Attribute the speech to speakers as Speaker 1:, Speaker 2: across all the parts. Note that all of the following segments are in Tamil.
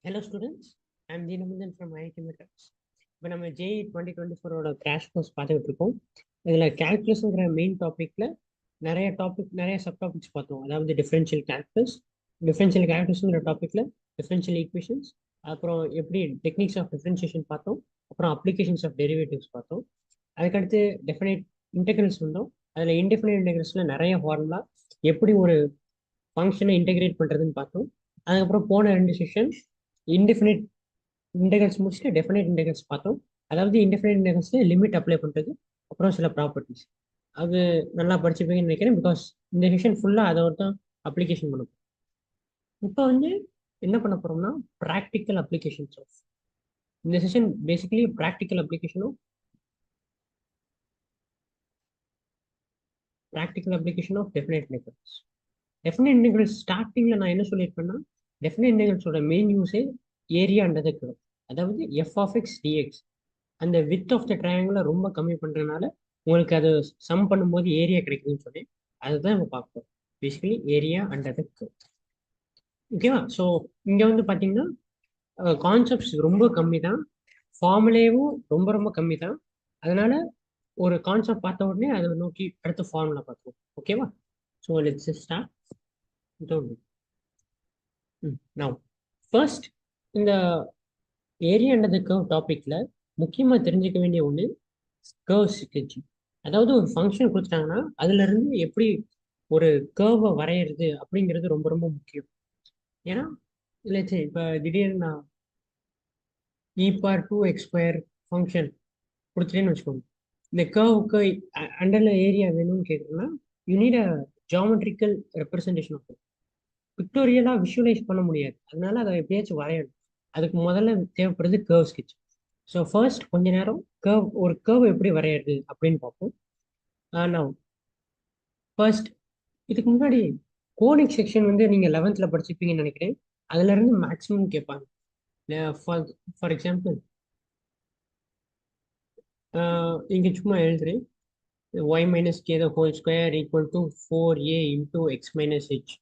Speaker 1: Hello students, I am Deenabandhan from IIT Madras. இப்போ நம்ம JEE 2024 கிராஷ் கோர்ஸ் பார்த்துக்கிட்டு இருக்கோம். இதில் கேல்குலஸ்ங்கிற மெயின் டாப்பிக்கில் நிறைய சப் டாபிக்ஸ் பார்த்தோம். அதாவது டிஃபரன்ஷியல் கேல்குலஸ்ங்கிற டாப்பிக்கில் டிஃபரன்ஷியல் ஈக்குவேஷன்ஸ், அப்புறம் எப்படி டெக்னிக்ஸ் ஆஃப் டிஃபரன்ஷியேஷன் பார்த்தோம், அப்புறம் அப்ளிகேஷன்ஸ் ஆஃப் டெரிவேட்டிவ்ஸ் பார்த்தோம். அதுக்கடுத்து டெஃபினைட் இன்டெகிரல்ஸ் வந்தோம். அதில் இன்டெஃபினைட் இன்டெகிரல்ஸில் நிறைய ஃபார்முலா எப்படி ஒரு ஃபங்க்ஷனை இன்டெகிரேட் பண்ணுறதுன்னு பார்த்தோம். அதுக்கப்புறம் போன 2 செஷன் இன்டெஃபினைட் இன்டெகிரல்ஸ் முடிச்சுட்டு டெஃபினைட் இன்டெகிரல்ஸ் பார்த்தோம். அதாவது இன்டெஃபினைட் இன்டெகிரல்ஸ்ல லிமிட் அப்ளை பண்ணுறது, அப்புறம் சில ப்ராப்பர்ட்டிஸ். அது நல்லா படிச்சுப்பீங்கன்னு நினைக்கிறேன். பிகாஸ் இந்த செஷன் ஃபுல்லாக அதை தான் அப்ளிகேஷன் பண்ண போகிறோம். இப்போ என்ன பண்ண போகிறோம்னா ப்ராக்டிக்கல் அப்ளிகேஷன்ஸ் ஆஃப் இந்த session. Basically practical application of definite integrals. Definite integrals ஸ்டார்டிங்கில் நான் என்ன சொல்லியிருப்பேன்னா, டெஃபினைட் இன்டெகிரல்ஸோட மெயின் யூஸே ஏரியா அண்டர் த கர்வ். அதாவது எஃப் ஆஃப் எக்ஸ் டிஎக்ஸ் அந்த வித் ஆஃப் த ட்ரையாங்கிளை ரொம்ப கம்மி பண்ணுறதுனால உங்களுக்கு அது சம் பண்ணும்போது ஏரியா கிடைக்குதுன்னு சொல்லி அதுதான் நம்ம பார்ப்போம். Basically area under the curve. ஓகேவா? ஸோ இங்கே பார்த்தீங்கன்னா கான்செப்ட்ஸ் ரொம்ப கம்மி தான், ஃபார்முலேவும் ரொம்ப ரொம்ப கம்மி தான். அதனால ஒரு கான்செப்ட் பார்த்த உடனே அதை நோக்கி அடுத்த ஃபார்முலா பார்த்துருவோம். ஓகேவா? So let's start. Now, first இந்த ஏரியா அண்டர் த கர்வ் டாப்பிக்ல முக்கியமாக தெரிஞ்சுக்க வேண்டிய ஒன்று கர்வ் ஸ்கெட்சிங். அதாவது ஒரு ஃபங்க்ஷன் கொடுத்துட்டாங்கன்னா அதுல இருந்து எப்படி ஒரு கர்வை வரைகிறது அப்படிங்கிறது ரொம்ப ரொம்ப முக்கியம். ஏன்னா இல்லை இப்போ திடீர்னு நான் e⁻2x² ஃபங்க்ஷன் கொடுத்துட்டேன்னு வச்சுக்கோங்க. இந்த கர்வுக்கு அண்டர்ல ஏரியா வேணும்னு கேட்குறோம்னா you need a geometrical representation of. பிக்டோரியலாக விஷுவலைஸ் பண்ண முடியாது, அதனால அதை எப்படியாச்சும் வரையணும். அதுக்கு முதல்ல தேவைப்படுறது கர்வ் ஸ்கெட்ச். ஸோ ஃபர்ஸ்ட் கொஞ்ச நேரம் ஒரு கர்வ் எப்படி வரையிறது அப்படின்னு பார்ப்போம். நான் ஃபர்ஸ்ட் இதுக்கு முன்னாடி கோனிக் செக்ஷன் நீங்கள் 11th படிச்சிருப்பீங்கன்னு நினைக்கிறேன். அதுல இருந்து மேக்ஸிமம் கேட்பாங்க. ஃபார் எக்ஸாம்பிள் இங்கே சும்மா எழுதுறேன், y minus k the whole square equal to 4a into x minus h.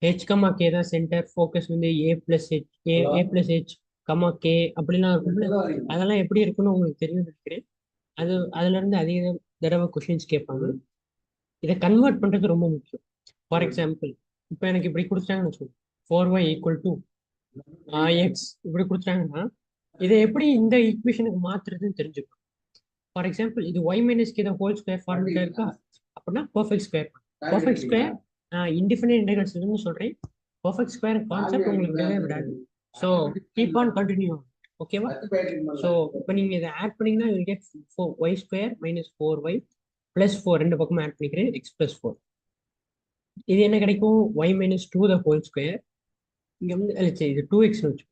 Speaker 1: h comma K தான் centre, focus a plus h, a plus h comma K அப்படிலாம் இருக்கும்ல. அதெல்லாம் எப்படி இருக்குன்னு உங்களுக்கு தெரியும் நினைக்கிறேன். அதுல இருந்து அதிக தடவை கொஷின்ஸ் கேட்பாங்க. இதை கன்வெர்ட் பண்றது ரொம்ப முக்கியம். ஃபார் எக்ஸாம்பிள் இப்போ எனக்கு இப்படி கொடுத்தாங்கன்னு வச்சுக்கோங்க, 4y ஈக்குவல் டு எக்ஸ் இப்படி கொடுத்தாங்கன்னா இதை எப்படி இந்த ஈக்குவேஷனுக்கு மாத்துறதுன்னு தெரிஞ்சுக்கணும். ஃபார் எக்ஸாம்பிள் இது y minus K whole square formula இருக்கா அப்படின்னா பர்ஃபெக்ட் ஸ்கொயர் இன்டிஃபைனைட் இன்டெகிரல்ஸ் சொல்றேன். பர்ஃபெக்ட் ஸ்கொயர் கான்செப்ட் உங்களுக்கு விடவே விடாது. So keep on continue. ஓகேவா? ஸோ இப்போ நீங்க இதை ஆட் பண்ணீங்கன்னா you get y² minus 4y plus 4 ரெண்டு பக்கமும் ஆட் பண்ணிக்கிறேன் x பிளஸ் 4. இது என்ன கிடைக்கும்? y minus 2 the whole square. இங்க இது 2x வச்சு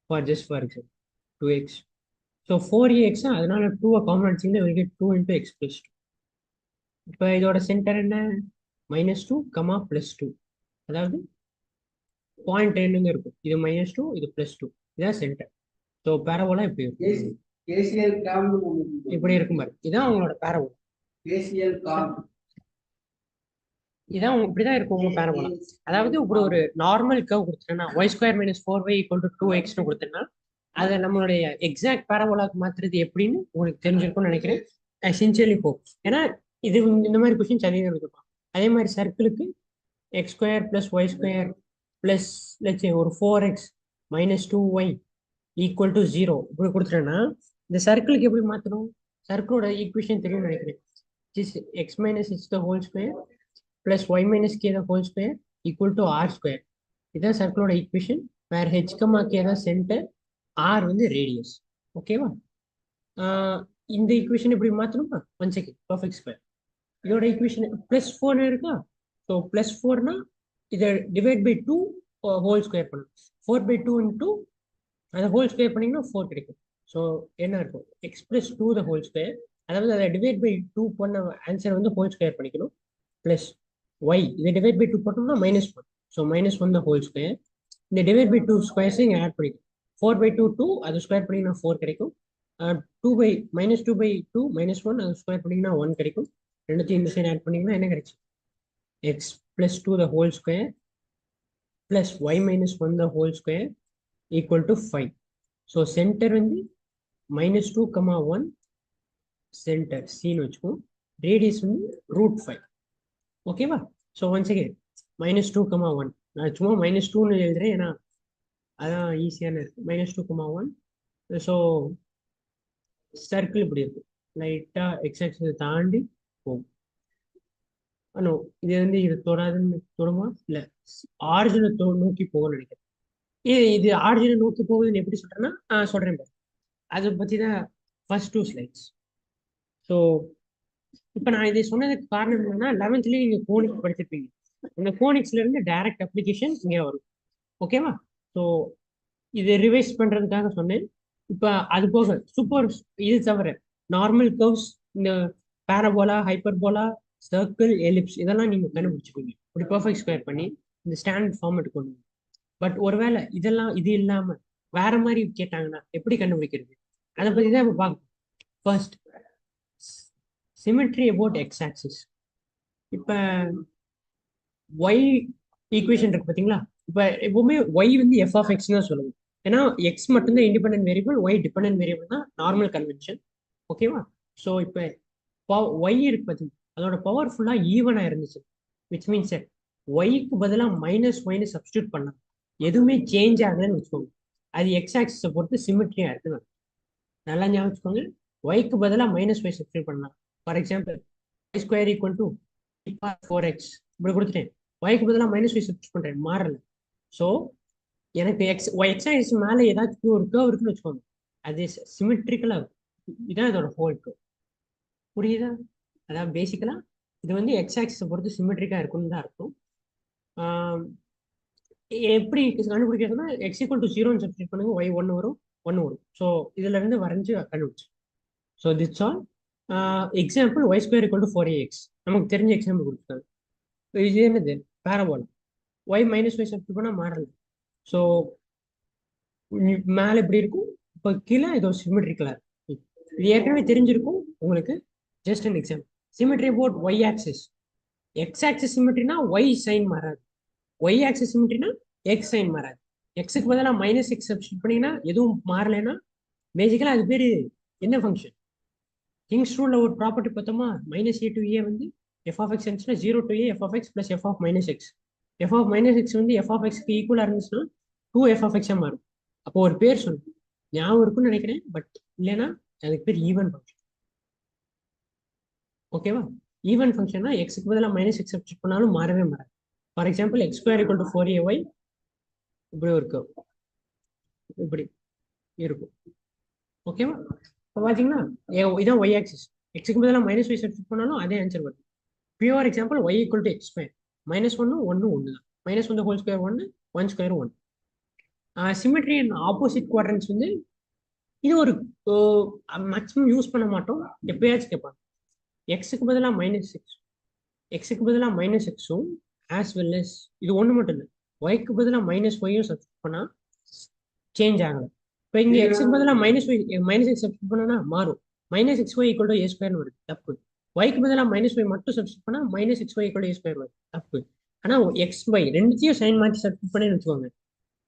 Speaker 1: for example 2x. So 4ax அதனால 2 காமன் அடிச்சிங்கன்னா will get 2 into x plus 2. இப்போ இதோட சென்டர் என்ன? -2 கமா +2. அதாவது பாயிண்ட் 10 இருக்கும். இது -2 இது +2, இதான் சென்டர். ஸோ பேரபோலா இப்படி இருக்கும், இப்படி இருக்கும் பாரு. இதான் உங்களோட பேரபோலா. இதான் இப்படிதான் இருக்கும் உங்க பேரபோலா. அதாவது இப்படி ஒரு normal curve கொடுத்துட்டேன்னா y² - 4y = 2x கொடுத்தேன்னா அதை நம்மளுடைய எக்ஸாக்ட் பேரபோலாக்கு மாத்துறது எப்படின்னு உங்களுக்கு தெரிஞ்சிருக்கும்னு நினைக்கிறேன். ஐ சின்சியர்லி ஹோப். ஏன்னா இது இந்த மாதிரி கொஸ்டின்ஸ் அதிகம் இருப்பான். அதே மாதிரி சர்க்கிளுக்கு x² + y² பிளஸ் ஒரு 4x - 2y = 0 இப்படி கொடுத்துட்டேன்னா இந்த சர்க்கிளுக்கு எப்படி மாற்றணும்? சர்க்கிளோட ஈக்குவேஷன் தெரியும்னு நினைக்கிறேன். x - h the whole square plus y minus k the whole square equal to r². இதுதான் சர்க்கிளோட ஈக்குவேஷன். வேர் h, k தான் சென்டர், r ரேடியஸ். ஓகேவா? இந்த ஈக்குவேஷன் இப்படி மாற்றணுமா? One second. பர்ஃபெக்ட் ஸ்கொயர் இதோட ஈக்குவேஷன் +4 இருக்கா? ஸோ +4னா இதை டிவைட் பை 2 ஹோல் ஸ்கொயர் பண்ணணும். 4/2 இன்டூ அதை ஹோல் ஸ்கொயர் பண்ணீங்கன்னா 4 கிடைக்கும். ஸோ என்ன இருக்கும்? x + 2 the whole square. அதாவது அதை டிவைட் பை 2 பண்ண ஆன்சர் ஹோல் ஸ்கொயர் பண்ணிக்கணும். பிளஸ் y இதை டிவைட் பை 2 போட்டோம்னா -1. So -1 the whole square. இந்த டிவைட் பை 2 ஸ்கொயர்ஸை இங்கே ஆட் பண்ணிக்கணும். 4/2 2 அது ஸ்கொயர் பண்ணிங்கன்னா 4 கிடைக்கும். -2/2 -1 அது ஸ்கொயர் பண்ணிங்கன்னா 1 கிடைக்கும். ரெண்டுத்தையும் இந்த சைடு ஆட் பண்ணிங்கன்னா என்ன கிடைச்சு? x + 2 the whole square plus y - 1 the whole square equal to 5. So center வந்து -2, 1 center C னு வச்சுக்கோ. ரேடியஸ் வந்து √5. ஓகேவா? So once again -2, 1. நான் சும்மா -2ன்னு எழுதுறேன், ஏன்னா அதான் ஈஸியான இருக்கு. -2, 1. ஸோ சர்க்கிள் இப்படி இருக்கும், லைட்டா எக்ஸ் ஆக்சிஸ் தாண்டி போகும். நோ, இது வந்து இது தொடாதுன்னு தொடுமா? இல்ல, ஆரிஜினை நோக்கி போகும்னு நினைக்கிறேன். இது ஆரிஜினை நோக்கி போகுதுன்னு எப்படி சொல்றேன்னா, சொல்றேன் பாரு. அதை பத்தி தான் ஃபர்ஸ்ட் 2 ஸ்லைட்ஸ். ஸோ இப்போ நான் இதை சொன்னதுக்கு காரணம் என்னன்னா, 11th நீங்க கோனிக்ஸ் படிச்சிருப்பீங்க. இந்த கோனிக்ஸ்ல இருந்து டைரக்ட் அப்ளிகேஷன் இங்கே வரும். ஓகேவா? ஸோ இது ரிவைஸ் பண்றதுக்காக சொன்னேன். இப்போ அது போக சூப்பர், இது தவிர நார்மல் கர்வ்ஸ், இந்த பேரபோலா, ஹைப்பர்போலா, சர்க்கிள், எலிப்ஸ் இதெல்லாம் நீங்க கண்டுபிடிச்சிப்பீங்க இப்படி பர்ஃபெக்ட் ஸ்கொயர் பண்ணி இந்த ஸ்டாண்டர்ட் ஃபார்மேட் கொண்டு. பட் ஒருவேளை இதெல்லாம் இது இல்லாம வேற மாதிரி கேட்டாங்கன்னா எப்படி கண்டுபிடிக்கிறது, அதை பத்தி தான் இப்போ பார்க்கணும். First, symmetry about x axis. இப்போ ஒய் ஈக்குவேஷன் இருக்கு பார்த்தீங்களா? இப்போ எப்பவுமே ஒய் வந்து எஃப் ஆஃப் எக்ஸ் தான் சொல்லுவோம், ஏன்னா எக்ஸ் மட்டும்தான் independent variable, y dependent variable தான் நார்மல் கன்வென்ஷன். ஓகேவா? ஸோ இப்போ ஒய் இருக்கு பார்த்தீங்க, அதோட பவர் ஃபுல்லாக ஈவனாக இருந்துச்சு. விச் மீன்ஸ் ஒய்க்கு பதிலாக -y சப்ஸ்டியூட் பண்ணலாம், எதுவுமே சேஞ்ச் ஆகலன்னு வச்சுக்கோங்க, அது எக்ஸ் ஆக்சிஸை பொறுத்து சிமெட்ரியா இருக்குன்னு நல்லா ஞாபகம் வச்சுக்கோங்க. ஒய்க்கு பதிலாக -y சப்ஸ்டியூட் பண்ணலாம். ஃபார் எக்ஸாம்பிள், y² = 4x இப்படி கொடுத்துட்டேன், ஒய்க்கு பதிலாக -y சப்ஸ்டியூட் பண்றேன், மாறல. ஸோ எனக்கு எக்ஸ் ஆக்சிஸ் மேலே ஏதாச்சும் ஒரு கர்வ் இருக்குன்னு வச்சுக்கோங்க, அது சிமெட்ரிக்கலா இருக்கும். இதான் இதோட ஹோல் கர்வ். புரியுதா? அதாவது பேசிக்கலா இது வந்து எக்ஸ் ஆக்சிஸை பொறுத்து சிமெட்ரிக்கா இருக்குன்னு தான் இருக்கும். எப்படி கண்டுபிடிக்கிறதுனா, x = 0 சப்ஸ்டியூட் பண்ணுங்க, y 1 வரும், 1 வரும். ஸோ இதுல இருந்து வரைஞ்சு கண்டுபிடிச்சு. So திட்ஸ் all. Example, y² = 4ax நமக்கு தெரிஞ்ச எக்ஸாம்பிள் கொடுத்துருக்காங்க. இது என்னது? பேரபோலா. y -y சப்ஸ்டியூட் பண்ணா மாறல. ஸோ மேலே இப்படி இருக்கும், இப்போ கீழே இதோ சிமெட்ரிக்கலா இருக்கும். இது ஏற்கனவே தெரிஞ்சிருக்கும் உங்களுக்கு. Just an example. Symmetry about Y axis. X axis சிமெட்ரினா ஒய் சைன் மாறாது, ஒய் ஆக்சிஸ் சிமெட்ரினா எக்ஸ் சைன் மாறாது. எக்ஸுக்கு பதிலாக -x சப்ஸ்டியூட் பண்ணீங்கன்னா எதுவும் மாறலைன்னா பேசிக்கலா அது பேரு என்ன ஃபங்க்ஷன்? கிங்ஸ் ரூல்ல ஒரு ப்ராப்பர்ட்டி பார்த்தோமா, -a to a வந்து f of x இருந்துச்சுன்னா 0 to a f of x plus f of -x. f of -x வந்து f of x க்கு ஈக்குவலா இருந்துச்சுன்னா 2f of x மாறும். அப்போ ஒரு பேர் சொல்லணும், ஞாபகம் இருக்குன்னு நினைக்கிறேன், பட் இல்லைன்னா அதுக்கு பேர் ஈவன் ஃபங்க்ஷன். ஓகேவா? ஈவன் ஃபங்க்ஷன்னா எக்ஸுக்கு பதிலாக -x சப்ஸ்டியூட் பண்ணாலும் மாறவே மாறாது. ஃபார் எக்ஸாம்பிள், x² = 4ay இப்படி ஒரு கர்வ் இப்படி இருக்கும். ஓகேவா? இப்போ பார்த்தீங்கன்னா இதான் ஒய் ஆக்சிஸ், எக்ஸுக்கு பதிலாக -y சப்ஸ்டியூட் பண்ணாலும் அதே ஆன்சர் வருது. Pure example, y = x². -1 1 1 தான், -1 whole square 1, 1² 1. Symmetry and opposite quadrants வந்து இது ஒரு மேக்ஸிமம் யூஸ் பண்ண மாட்டோம், எப்பயாச்சும் கேட்பாங்க. எக்ஸுக்கு பதிலாக -6, எக்ஸுக்கு பதிலாக -xம் ஆஸ் வெல் எஸ் இது ஒன்று மட்டும் இல்லை, ஒய்க்கு பதிலாக -yயும் சப்ஸ்டியூட் பண்ணா சேஞ்ச் ஆகல. இப்போ இங்கே எக்ஸுக்கு பதிலாக -x சப்ஸ்டியூட் பண்ணா மாறும், -xy = a² வருது, தப்பு. ஒய்க்கு பதிலாக -y மட்டும் சப்ஸ்டியூட் பண்ணா -xy = a² வருது, தப்பு. ஆனால் xy ரெண்டுத்தையும் சைன் மாற்றி சப்ஸ்டியூட் பண்ணி வச்சுக்கோங்க,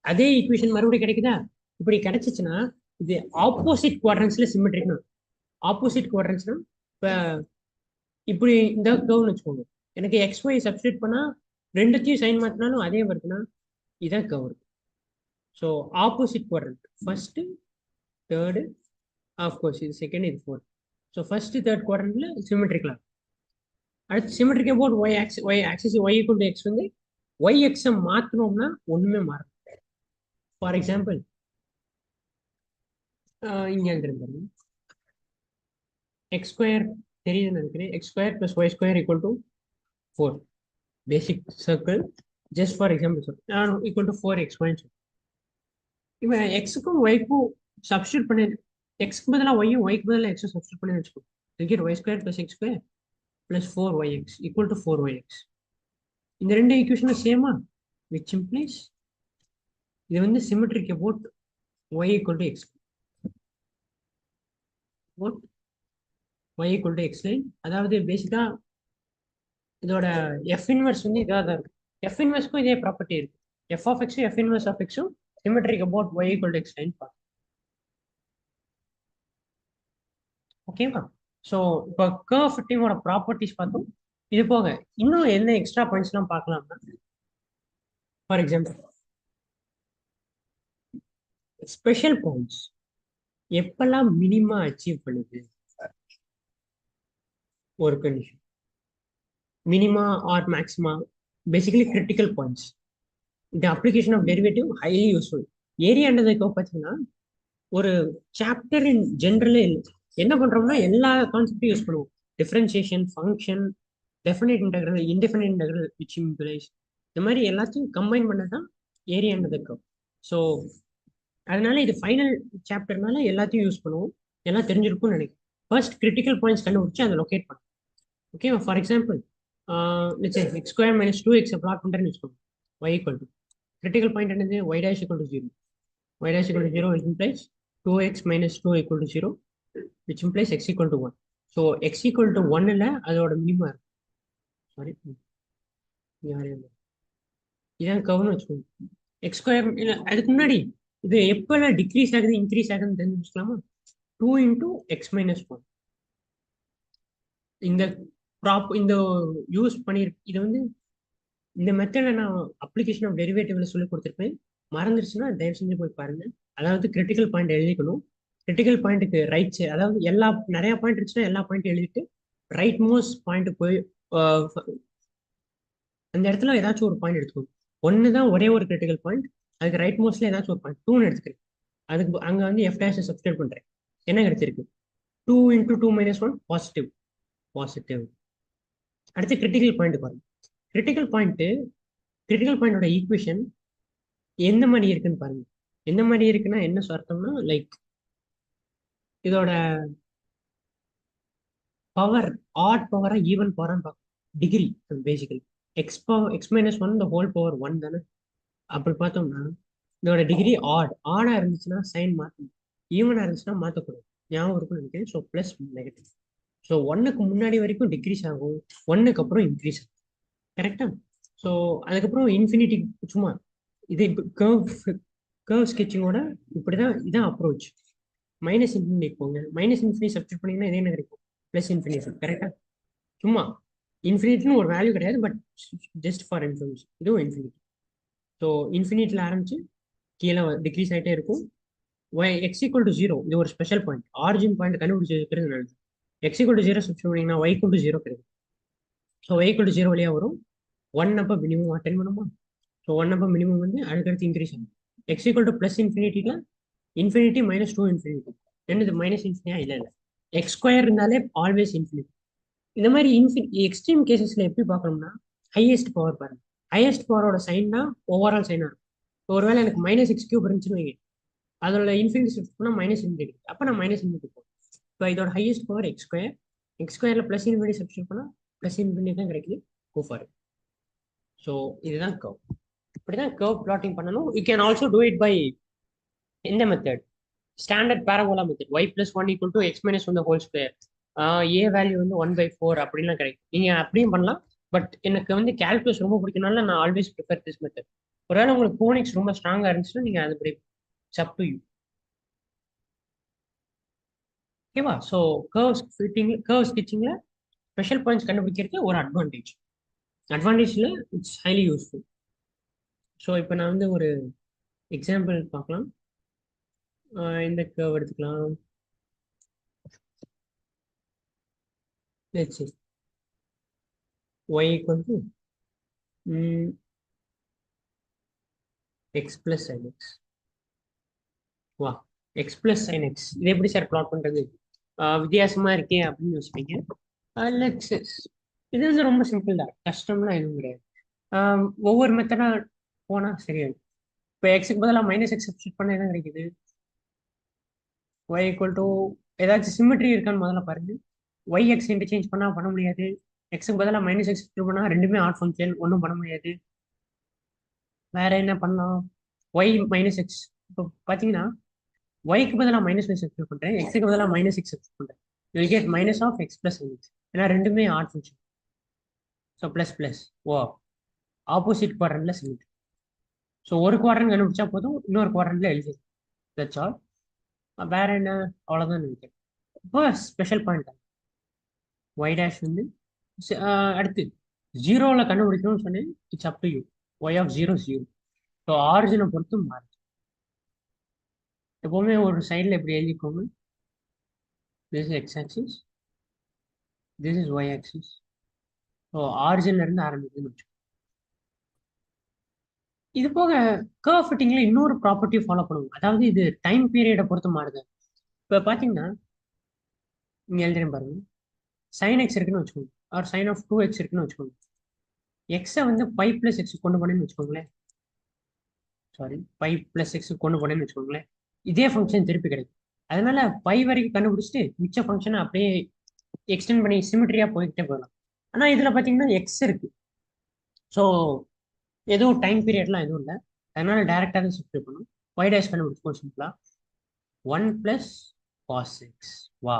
Speaker 1: அதே ஈக்குவேஷன் மறுபடியும் கிடைக்குதா? இப்படி கிடைச்சிச்சுன்னா இது ஆப்போசிட் குவாட்ரன்ஸ்ல சிமெட்ரிக்னு. ஆப்போசிட் குவாட்ரன்ஸ்னா இப்போ இப்படி இந்த கர்வ்னு வச்சுக்கோங்க, எனக்கு xy சப்ஸ்டியூட் பண்ணா ரெண்டுத்தையும் சைன் மாற்றினாலும் அதே வருதுன்னா இதான் curve. So opposite quadrant, first, third, of course இது செகண்ட், இது ஃபோர்த். ஸோ ஃபர்ஸ்ட், தேர்ட் குவாட்ரண்ட்ல சிமெட்ரிக்கலா. அடுத்து symmetric about Y axis, Y axis y = x வந்து ஒய் எக்ஸை மாற்றினோம்னா ஒன்றுமே மாறும். ஃபார் எக்ஸாம்பிள், இங்கே எழுதுறேன், x² தெரியுதுன்னு நினைக்கிறேன், x² + y² = 4. Basic circle, just for example நான் = 4x². இவன் எக்ஸுக்கும் ஒய்க்கும் சப்ஸ்டியூட் பண்ணி, எக்ஸ்க்கு பதிலாக ஒய்யும் ஒய்க்கு பதிலாக எக்ஸும் சப்ஸ்டியூட் பண்ணி வச்சுக்கோ, y² + x² + 4yx = 4yx. இந்த ரெண்டு ஈக்குவேஷனும் சேமா, விச் இம்ப்ளைஸ் இது வந்து symmetric about y = x. y = x line, அதாவது பேசிக்கா இதோட f இன்வெர்ஸ் வந்து இதாக தான் இருக்கும். f இன்வெர்ஸ்க்கும் இதே ப்ராப்பர்ட்டி இருக்கு, f of x f inverse of எக்ஸும் symmetric about y equal to X line பார்க்கலாம். ஓகேவா? ஸோ இப்போ கர்வ் ஃபிட்டிங்கோட ப்ராப்பர்ட்டிஸ் பார்த்தோம். இது போக இன்னும் என்ன எக்ஸ்ட்ரா பாயிண்ட்ஸ்லாம் பார்க்கலாம்னா, ஃபார் எக்ஸாம்பிள் ஸ்பெஷல் பாயிண்ட்ஸ் எப்பெல்லாம் மினிமா அச்சீவ் பண்ணுது ஒரு condition, minima or maxima, basically critical points. இந்த application of derivative highly useful. ஏரியான்றதுக்கு பார்த்தீங்கன்னா ஒரு சாப்டர் இன் ஜென்ரலே என்ன பண்றோம்னா எல்லா கான்செப்டையும் யூஸ் பண்ணுவோம். Differentiation, function, definite integral, indefinite integral, which implies, இந்த மாதிரி எல்லாத்தையும் கம்பைன் பண்ணதான் ஏரியான்றது இருக்கும். ஸோ அதனால இது ஃபைனல் சாப்டர்னால எல்லாத்தையும் யூஸ் பண்ணுவோம். எல்லாம் தெரிஞ்சிருக்கும்னு நினைக்கிறேன். ஃபர்ஸ்ட் கிரிட்டிக்கல் பாயிண்ட்ஸ் கண்டுபிடிச்சு அதை லொக்கேட் பண்ணும். Okay, for example x square minus 2x plot பண்ணுறேன்னு வச்சுக்கோங்க. y equal to critical point என்னது y dash equal to 0. y dash equal to 0 which implies 2x minus 2 equal to 0, which implies x equal to 1. So x equal to 1 இல்ல அதோட மினிமா இருக்கு. சாரி, இதான் கவனம் வச்சுக்கோங்க. எக்ஸ் ஸ்கொயர் இல்லை, அதுக்கு முன்னாடி இது எப்பெல்லாம் டிக்ரீஸ் ஆகுது இன்க்ரீஸ் ஆகுதுன்னு தெரிஞ்சு வச்சுக்கலாமா? 2 இன்டூ எக்ஸ் மைனஸ் 1. இந்த இந்த யூஸ் பண்ணியிருக்கு. இது வந்து இந்த மெத்தடை நான் அப்ளிகேஷன் ஆஃப் டெரிவேட்டிவ்ல சொல்லி கொடுத்துருப்பேன். மறந்துருச்சுன்னா தயவு செஞ்சு போய் பாருங்க. அதாவது கிரிட்டிக்கல் பாயிண்ட் எழுதிக்கணும். கிரிட்டிக்கல் பாயிண்ட்டுக்கு ரைட் சைடு, அதாவது நிறைய பாயிண்ட் இருந்துச்சுன்னா எல்லா பாயிண்ட் எழுதிட்டு ரைட் மோஸ்ட் பாயிண்ட் போய் அந்த இடத்துல ஏதாச்சும் ஒரு பாயிண்ட் எடுத்துக்கணும். ஒன்று தான் ஒரே ஒரு கிரிட்டிக்கல் பாயிண்ட், அதுக்கு ரைட் மோஸ்ட்ல ஏதாச்சும் ஒரு பாயிண்ட் 2ன்னு எடுத்துக்கிறேன். அதுக்கு அங்கே வந்து எஃப் டேஷ் சப்ஸ்டியூட் பண்ணுறேன். என்ன கிடைச்சிருக்கு? 2 இன்டூ 2 மைனஸ் 1 பாசிட்டிவ். பாசிட்டிவ். அடுத்து கிரிட்டிக்கல் பாயிண்ட் பாருங்க. கிரிட்டிக்கல் பாயிண்டோட ஈக்குவேஷன் எந்த மாதிரி இருக்குன்னு பாருங்க. எந்த மாதிரி இருக்குன்னா என்ன அர்த்தம்னா, லைக் இதோட பவர் ஆட் பவரா ஈவன் பவரான்னு பார்க்கணும். Degree basically X minus 1 the whole power 1 தானே. அப்படி பார்த்தோம்னா இதோட டிகிரி ஆடா இருந்துச்சுன்னா சைன் மாற்றணும், ஈவனா இருந்துச்சுன்னா மாற்றக்கூடாது. ஞாபகம் இருக்கும்னு நினைக்கிறேன். So plus negative. ஸோ 1க்கு முன்னாடி வரைக்கும் டிக்ரீஸ் ஆகும், 1க்கு அப்புறம் இன்க்ரீஸ் ஆகும். கரெக்டா? ஸோ அதுக்கப்புறம் இன்ஃபினிட்டி சும்மா இது கர்வ் ஸ்கெட்சிங்கோட இப்படிதான், இதான் அப்ரோச். மைனஸ் இன்ஃபினிட்டி போங்க, மைனஸ் இன்ஃபினிட்டி சப்ஸ்டியூட் பண்ணீங்கன்னா இதே என்ன கிடைக்கும்? Plus infinity. கரெக்டா? சும்மா இன்ஃபினிட்டின்னு ஒரு வேல்யூ கிடையாது, பட் ஜஸ்ட் ஃபார் இன்ஃபர்மேஷன் இதுவும் இன்ஃபினிட்டி. ஸோ இன்ஃபினிட்டியில் ஆரம்பிச்சு கீழே டிக்ரீஸ் ஆகிட்டே இருக்கும். எக்ஸ் ஈக்குவல் டு 0 இது ஒரு ஸ்பெஷல் பாயிண்ட். ஆரிஜின் பாயிண்ட் கண்டுபிடிச்சி வைக்கிறது நல்லது. எக்ஸ் ஈக்குவல் டு 0 சப்ஸ்டியூட் பண்ணிங்கன்னா y ஈக்குவல் டு 0 கிடைக்கும். ஸோ y ஈக்குவல் டு 0 வழியாக வரும். 1 அப்போ மினிமம் அட்டன் பண்ணுமா? ஸோ 1 அப்போ மினிமம் வந்து அடுத்தடுத்து இன்க்ரீஸ் ஆகும். எக்ஸ் ஈக்குவல் டு பிளஸ் இன்ஃபினிட்டியில் இன்ஃபினிட்டி மைனஸ் 2 இன்ஃபினிட்டி. என்னது மைனஸ் இன்ஃபினிட்டியா? இல்லை இல்லை, எக்ஸ் ஸ்கொயர் இருந்தாலே ஆல்வேஸ் இன்ஃபினிட்டி. இந்த மாதிரி எக்ஸ்ட்ரீம் கேசஸ்ல எப்படி பார்க்கணும்னா ஹையஸ்ட் பவர் பாருங்க. ஹையஸ்ட் பவரோட சைன் தான் ஓவரால் சைனா இருக்கும். ஒருவேளை எனக்கு மைனஸ் எக்ஸ் கியூப் இருந்துச்சுன்னு வைங்க, அதோட இன்ஃபினிட்டி ஷிஃப்ட் பண்ணால் மைனஸ் இன்ஃபினிட்டி, அப்போ நான் மைனஸ் இன்ஃபினிட்டி போகும். இப்போ இதோட highest power X square. X ஸ்கொயர்ல பிளஸ் இன்ஃபினிட்டி சப்ஸ்டியூட் பண்ணால் பிளஸ் இன்ஃபினிட்டி தான் கிடைக்குது. Go for it. ஸோ இதுதான் கர்வ். இப்படிதான் கர்வ் பிளாட்டிங் பண்ணணும். You can also do it by இந்த method, standard parabola method. y plus 1 equal to x minus 1 the whole square. a value வந்து 1/4 அப்படின்லாம் கிடைக்கும். நீங்க அப்படியும் பண்ணலாம். பட் எனக்கு வந்து கால்குலஸ் ரொம்ப பிடிக்கனால நான் ஆல்வேஸ் ப்ரிஃபர் திஸ் மெத்தட். ஒருவேளை உங்களுக்கு போனிக்ஸ் ரொம்ப ஸ்ட்ராங்கா இருந்துச்சுன்னா நீங்க அது படி சப் டு யூ. ஓகேவா? ஸோ கர்வ் ஸ்கெட்சிங்ல ஸ்பெஷல் பாயிண்ட்ஸ் கண்டுபிடிக்கிறதுக்கு ஒரு அட்வான்டேஜ்ல இட்ஸ் ஹைலி யூஸ்ஃபுல். ஸோ இப்போ நான் வந்து ஒரு எக்ஸாம்பிள் பார்க்கலாம். இந்த கர்வ் எடுத்துக்கலாம். Let's see. Y equal to x plus sin x. வா, x plus sin x இது எப்படி சார் பிளாட் பண்றது? வித்தியாசமா இருக்கே அப்படின்னு யோசிப்பீங்க. இது வந்து ரொம்ப சிம்பிள் தான், கஷ்டம்லாம் எதுவும் கிடையாது. ஒவ்வொரு மெத்தடா போனா சரியாது. இப்போ எக்ஸுக்கு பதிலாக மைனஸ் எக்ஸ் சப்ஸ்டியூட் பண்ண என்ன கிடைக்குது? y equal to ஏதாச்சும் சிமெட்ரி இருக்கான்னு முதல்ல பாருங்க. y x இன்டர்சேஞ்ச் பண்ண முடியாது. எக்ஸுக்கு பதிலாக மைனஸ் எக்ஸ் சப்ஸ்டியூட் பண்ணா ரெண்டுமே ஆட் ஃபங்க்ஷன், ஒன்றும் பண்ண முடியாது. வேற என்ன பண்ணலாம்? y minus X. இப்போ பார்த்தீங்கன்னா yக்கு பதிலாக மைனஸ் எக்ஸ் சப்ஸ்டியூட் பண்ணுறேன், எக்ஸுக்கு பதிலாக மைனஸ் எக்ஸ் சப்ஸ்டியூட் பண்ணுறேன். You get minus of X plus X. ஏன்னா ரெண்டுமே odd function. So plus plus oh opposite குவாட்ரண்ட்ல சிமெட்ரி. ஸோ ஒரு குவாட்ரண்ட் கண்டுபிடிச்சா போதும், இன்னொரு குவாட்ரண்ட்ல எழுதி. That's all. வேற என்ன, அவ்வளோதான் நினைக்கிறேன். இப்போ ஸ்பெஷல் பாயிண்ட் ஒய் டேஷ் வந்து அடுத்து ஜீரோவில் கண்டுபிடிக்கணும்னு சொன்னேன். It's up to you. Y of zero zero. So ஆரிஜினை பொறுத்து மாறுது. எப்போவுமே ஒரு சைடில் எப்படி எழுதிக்கோங்க, this is X axis, this is Y axis. So ஆரிஜின்ல இருந்து ஆரம்பிக்குதுன்னு வச்சுக்கோங்க. இது போக கர்வ் ஃபிட்டிங்ல இன்னொரு ப்ராப்பர்ட்டி ஃபாலோ பண்ணுவோம். அதாவது இது டைம் பீரியடை பொறுத்து மாறுது. இப்போ பார்த்தீங்கன்னா இங்கே எழுதுறேன் பாருங்க, சைன் எக்ஸ் இருக்குன்னு வச்சுக்கோங்க, or sine of two x இருக்குன்னு வச்சுக்கோங்க. எக்ஸை வந்து பை பிளஸ் எக்ஸ் கொண்டு போனேன்னு வச்சுக்கோங்களேன். சாரி, பை பிளஸ் எக்ஸ் கொண்டு போனேன்னு வச்சுக்கோங்களேன். இதே ஃபங்க்ஷன் திருப்பி கிடைக்கும். அதனால பை வரைக்கும் கண்டுபிடிச்சிட்டு மிச்ச ஃபங்க்ஷனை அப்படியே எக்ஸ்டெண்ட் பண்ணி சிமிட்ரியா போய்கிட்டே போகலாம். ஆனால் இதில் பார்த்தீங்கன்னா எக்ஸ் இருக்கு. ஸோ எதுவும் டைம் பீரியட்லாம் எதுவும் இல்லை. அதனால டேரெக்டாக தான் ஷிஃப்ட் பண்ணும். ஒய் டேஷ் கண்டுபிடிச்சிக்கோ சிம்பிளா. 1 + cos x. வா,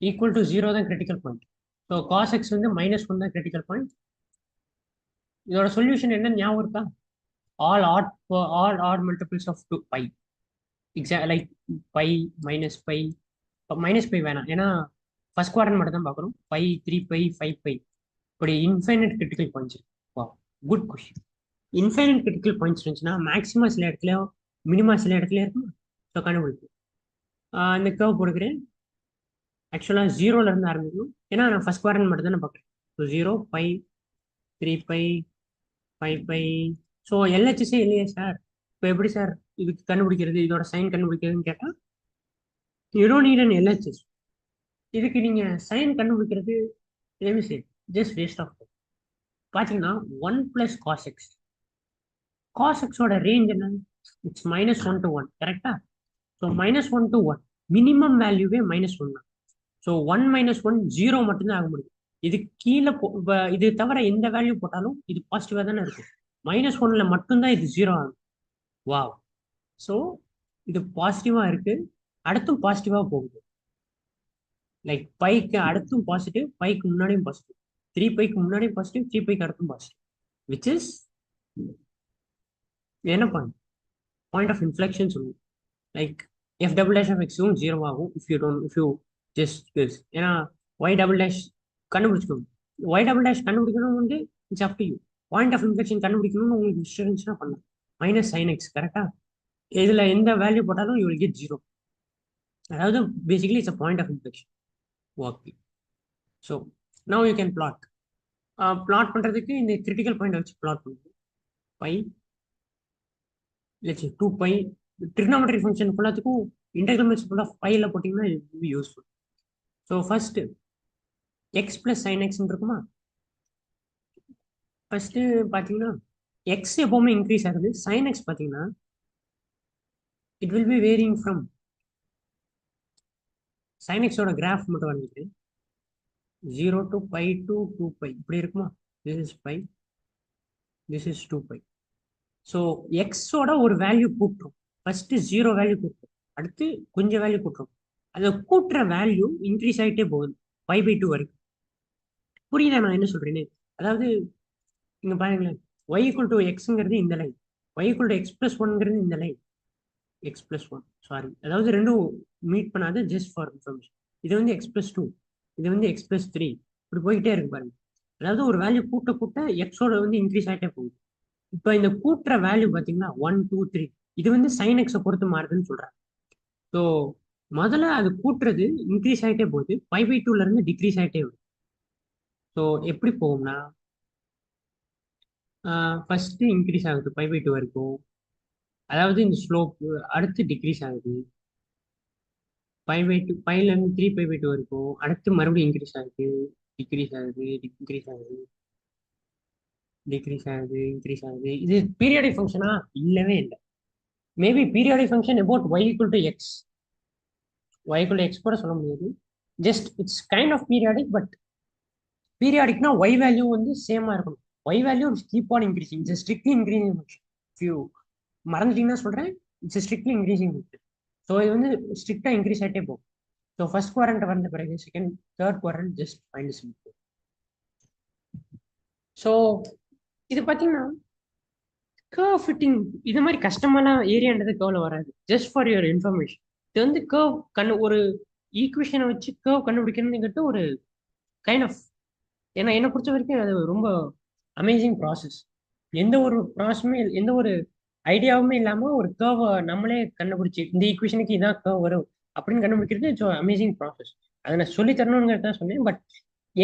Speaker 1: ஈக்குவல் டு 0 தான் critical point. So cos x வந்து -1 தான் கிரிட்டிக்கல் பாயிண்ட். இதோட சொல்யூஷன் என்ன ஞாபகம் இருக்கா? all odd multiples of 2 pi. Like pi minus pi. Minus pi வேணாம், ஏன்னா ஃபர்ஸ்ட் குவாட்ரண்ட் மட்டும் தான் பார்க்குறோம். பை 3 பை 5 பை இப்படி இன்ஃபைனைட் கிரிட்டிக்கல் பாயிண்ட்ஸ் இருக்கு. வா, good question. Infinite critical points இருந்துச்சுன்னா மேக்ஸிமம் சில இடத்துல, மினிமா சில இடத்துல இருக்கும். ஸோ கண்டுபிடிக்கும். இந்த கர்வ் போடுக்கிறேன். ஆக்சுவலாக ஜீரோல இருந்து ஆரம்பிக்கணும், ஏன்னா நான் ஃபர்ஸ்ட் குவாட்ரண்ட் மட்டும் தானே பார்க்குறேன். So 0 pi 3 pi 5 pi. So எல்ஹெச்எஸ்ஸே இல்லையே சார், இப்போ எப்படி சார் இதுக்கு கண்டுபிடிக்கிறது, இதோட சைன் கண்டுபிடிக்கிறதுன்னு கேட்டால் you don't NEET an LHS. இதுக்கு நீங்கள் சைன் கண்டுபிடிக்கிறது ஜஸ்ட் வேஸ்ட் ஆஃப் டைம். பார்த்தீங்கன்னா 1 + cos x. cos x ஓட ரேஞ்ச் என்ன? இட்ஸ் -1 to 1, கரெக்டா? ஸோ -1 to 1 மினிமம் வேல்யூவே -1 தான். ஸோ 1 - 1 0 மட்டும்தான் ஆக முடியும். இது கீழே இது தவிர எந்த வேல்யூ போட்டாலும் இது பாசிட்டிவாக தானே இருக்கும். -1ல மட்டும்தான் இது 0 ஆகும். வா, ஸோ இது பாசிட்டிவாக இருக்கு, அடுத்தும் பாசிட்டிவாக போகுது. லைக் பைக்கு அடுத்தும் பாசிட்டிவ், பைக்கு முன்னாடியும் பாசிட்டிவ், 3 பைக்கு முன்னாடியும் பாசிட்டிவ், 3 பைக்கு அடுத்தும் பாசிட்டிவ், விச் இஸ் என்ன பாயிண்ட் ஆஃப் இன்ஃப்ளெக்ஷன் சொல்லுவோம். Like F double dash of எக்ஸும் 0 ஆகும் இஃப் யூ ஜஸ்ட் திஸ். ஏன்னா ஒய் டபுள் டேஷ் கண்டுபிடிச்சிக்கணும். ஒய் டபுள் டேஷ் கண்டுபிடிக்கணும் வந்து it's up to you. Point of inflection கண்டுபிடிக்கணும்னு உங்களுக்கு இஷ்டம் இருந்துச்சுன்னா பண்ணலாம். -sin x, கரெக்டா? இதில் எந்த வேல்யூ போட்டாலும் யூ வில் கெட் 0. அதாவது basically it's a point of inflection. Okay, so now you can plot. Plot பண்ணுறதுக்கு இந்த கிரிட்டிக்கல் பாயிண்ட் வச்சு பிளாட் பண்ணுவோம். Pi let's 2 pi. Trigonometry function ஃபுல்லாத்துக்கும் இன்டெக்ரல் மெத்தட் ஃபுல்லாக பையில் போட்டிங்கன்னா it will be useful. So first X plus sine எக்ஸ்ன்னு இருக்குமா? ஃபர்ஸ்ட் பார்த்தீங்கன்னா எக்ஸ் எப்போவுமே இன்க்ரீஸ் ஆகுது. சைன் எக்ஸ் பார்த்தீங்கன்னா it will be varying from. Sine எக்ஸோட கிராஃப் மட்டும் வந்துட்டு 0 to பை to 2 பை இப்படி இருக்குமா? This is pi, this is 2 pi. So எக்ஸோட ஒரு வேல்யூ கூட்டுரும். ஃபர்ஸ்ட் 0 வேல்யூ கூட்டுரும், அடுத்து கொஞ்சம் வேல்யூ கூட்டுரும். அதை கூட்டுற வேல்யூ இன்க்ரீஸ் ஆகிட்டே போகுது π/2 வரைக்கும். புரியுதா நான் என்ன சொல்றேன்னு? அதாவது இங்க பாருங்களேன், y = xங்கிறது இந்த லைன், y = x + 1ங்கிறது இந்த லைன், x + 1 சாரி, அதாவது ரெண்டும் மீட் பண்ணாது, ஜஸ்ட் ஃபார் இன்ஃபர்மேஷன். இது வந்து x + 2, இது வந்து x + 3, இப்படி போயிட்டே இருக்கு பாருங்க. அதாவது ஒரு வேல்யூ கூட்ட கூட்ட எக்ஸோட வந்து இன்க்ரீஸ் ஆகிட்டே போகுது. இப்போ இந்த கூட்டுற வேல்யூ பார்த்தீங்கன்னா 1 2 3 இது வந்து சைன் எக்ஸை பொறுத்து மாறுதுன்னு சொல்றாங்க. ஸோ முதல்ல அது கூட்டுறது இன்க்ரீஸ் ஆகிட்டே போகுது, π/2ல இருந்து டிக்ரீஸ் ஆகிட்டே வருது. ஸோ எப்படி போகும்னா ஃபர்ஸ்ட் இன்க்ரீஸ் ஆகுது π/2 வரைக்கும், அதாவது இந்த ஸ்லோப் அடுத்து டிக்ரீஸ் ஆகுது π/2, பைல இருந்து 3π/2 வரைக்கும், அடுத்து மறுபடியும் இன்க்ரீஸ் ஆகுது, டிக்ரீஸ் ஆகுது, இன்க்ரீஸ் ஆகுது, டிக்ரீஸ் ஆகுது, இன்க்ரீஸ் ஆகுது. இது பீரியாடிக் ஃபங்க்ஷனா? இல்லவே இல்லை. Maybe periodic function about y = x. y = x கூட சொல்ல முடியாது. Just it's kind of periodic, but பீரியாடிக்னா y வேல்யூ வந்து சேமா இருக்கணும். y value keep on increasing. It's strictly increasing function. Few மறந்துட்டீங்கன்னா சொல்றேன், it's strictly increasing function. So இது வந்து ஸ்ட்ரிக்டா இன்க்ரீஸ் ஆகிட்டே போகும். ஸோ ஃபர்ஸ்ட் குவாரண்ட் வந்த பிறகு second third quadrant just find simple. So இது பார்த்தீங்கன்னா கர்வ் ஃபிட்டிங் இது மாதிரி கஷ்டமான ஏரியான்றது கர்வ்ல வராது. Just for your information. இது வந்து கர்வ் ஒரு ஈக்குவேஷனை வச்சு கர்வ் கண்டுபிடிக்கணுங்கிறது ஒரு கைண்ட் ஆஃப், ஏன்னா என்னை பொறுத்த வரைக்கும் அது ரொம்ப அமேசிங் ப்ராசஸ். எந்த ஒரு ப்ராசஸுமே எந்த ஒரு ஐடியாவுமே இல்லாம ஒரு கர்வை நம்மளே கண்டுபிடிச்சி இந்த ஈக்குவேஷனுக்கு இதான் கர்வ் வரும் அப்படின்னு கண்டுபிடிக்கிறது இட்ஸ் அமேசிங் ப்ராசஸ். அதை நான் சொல்லி தரணுங்கிறத சொன்னேன். பட்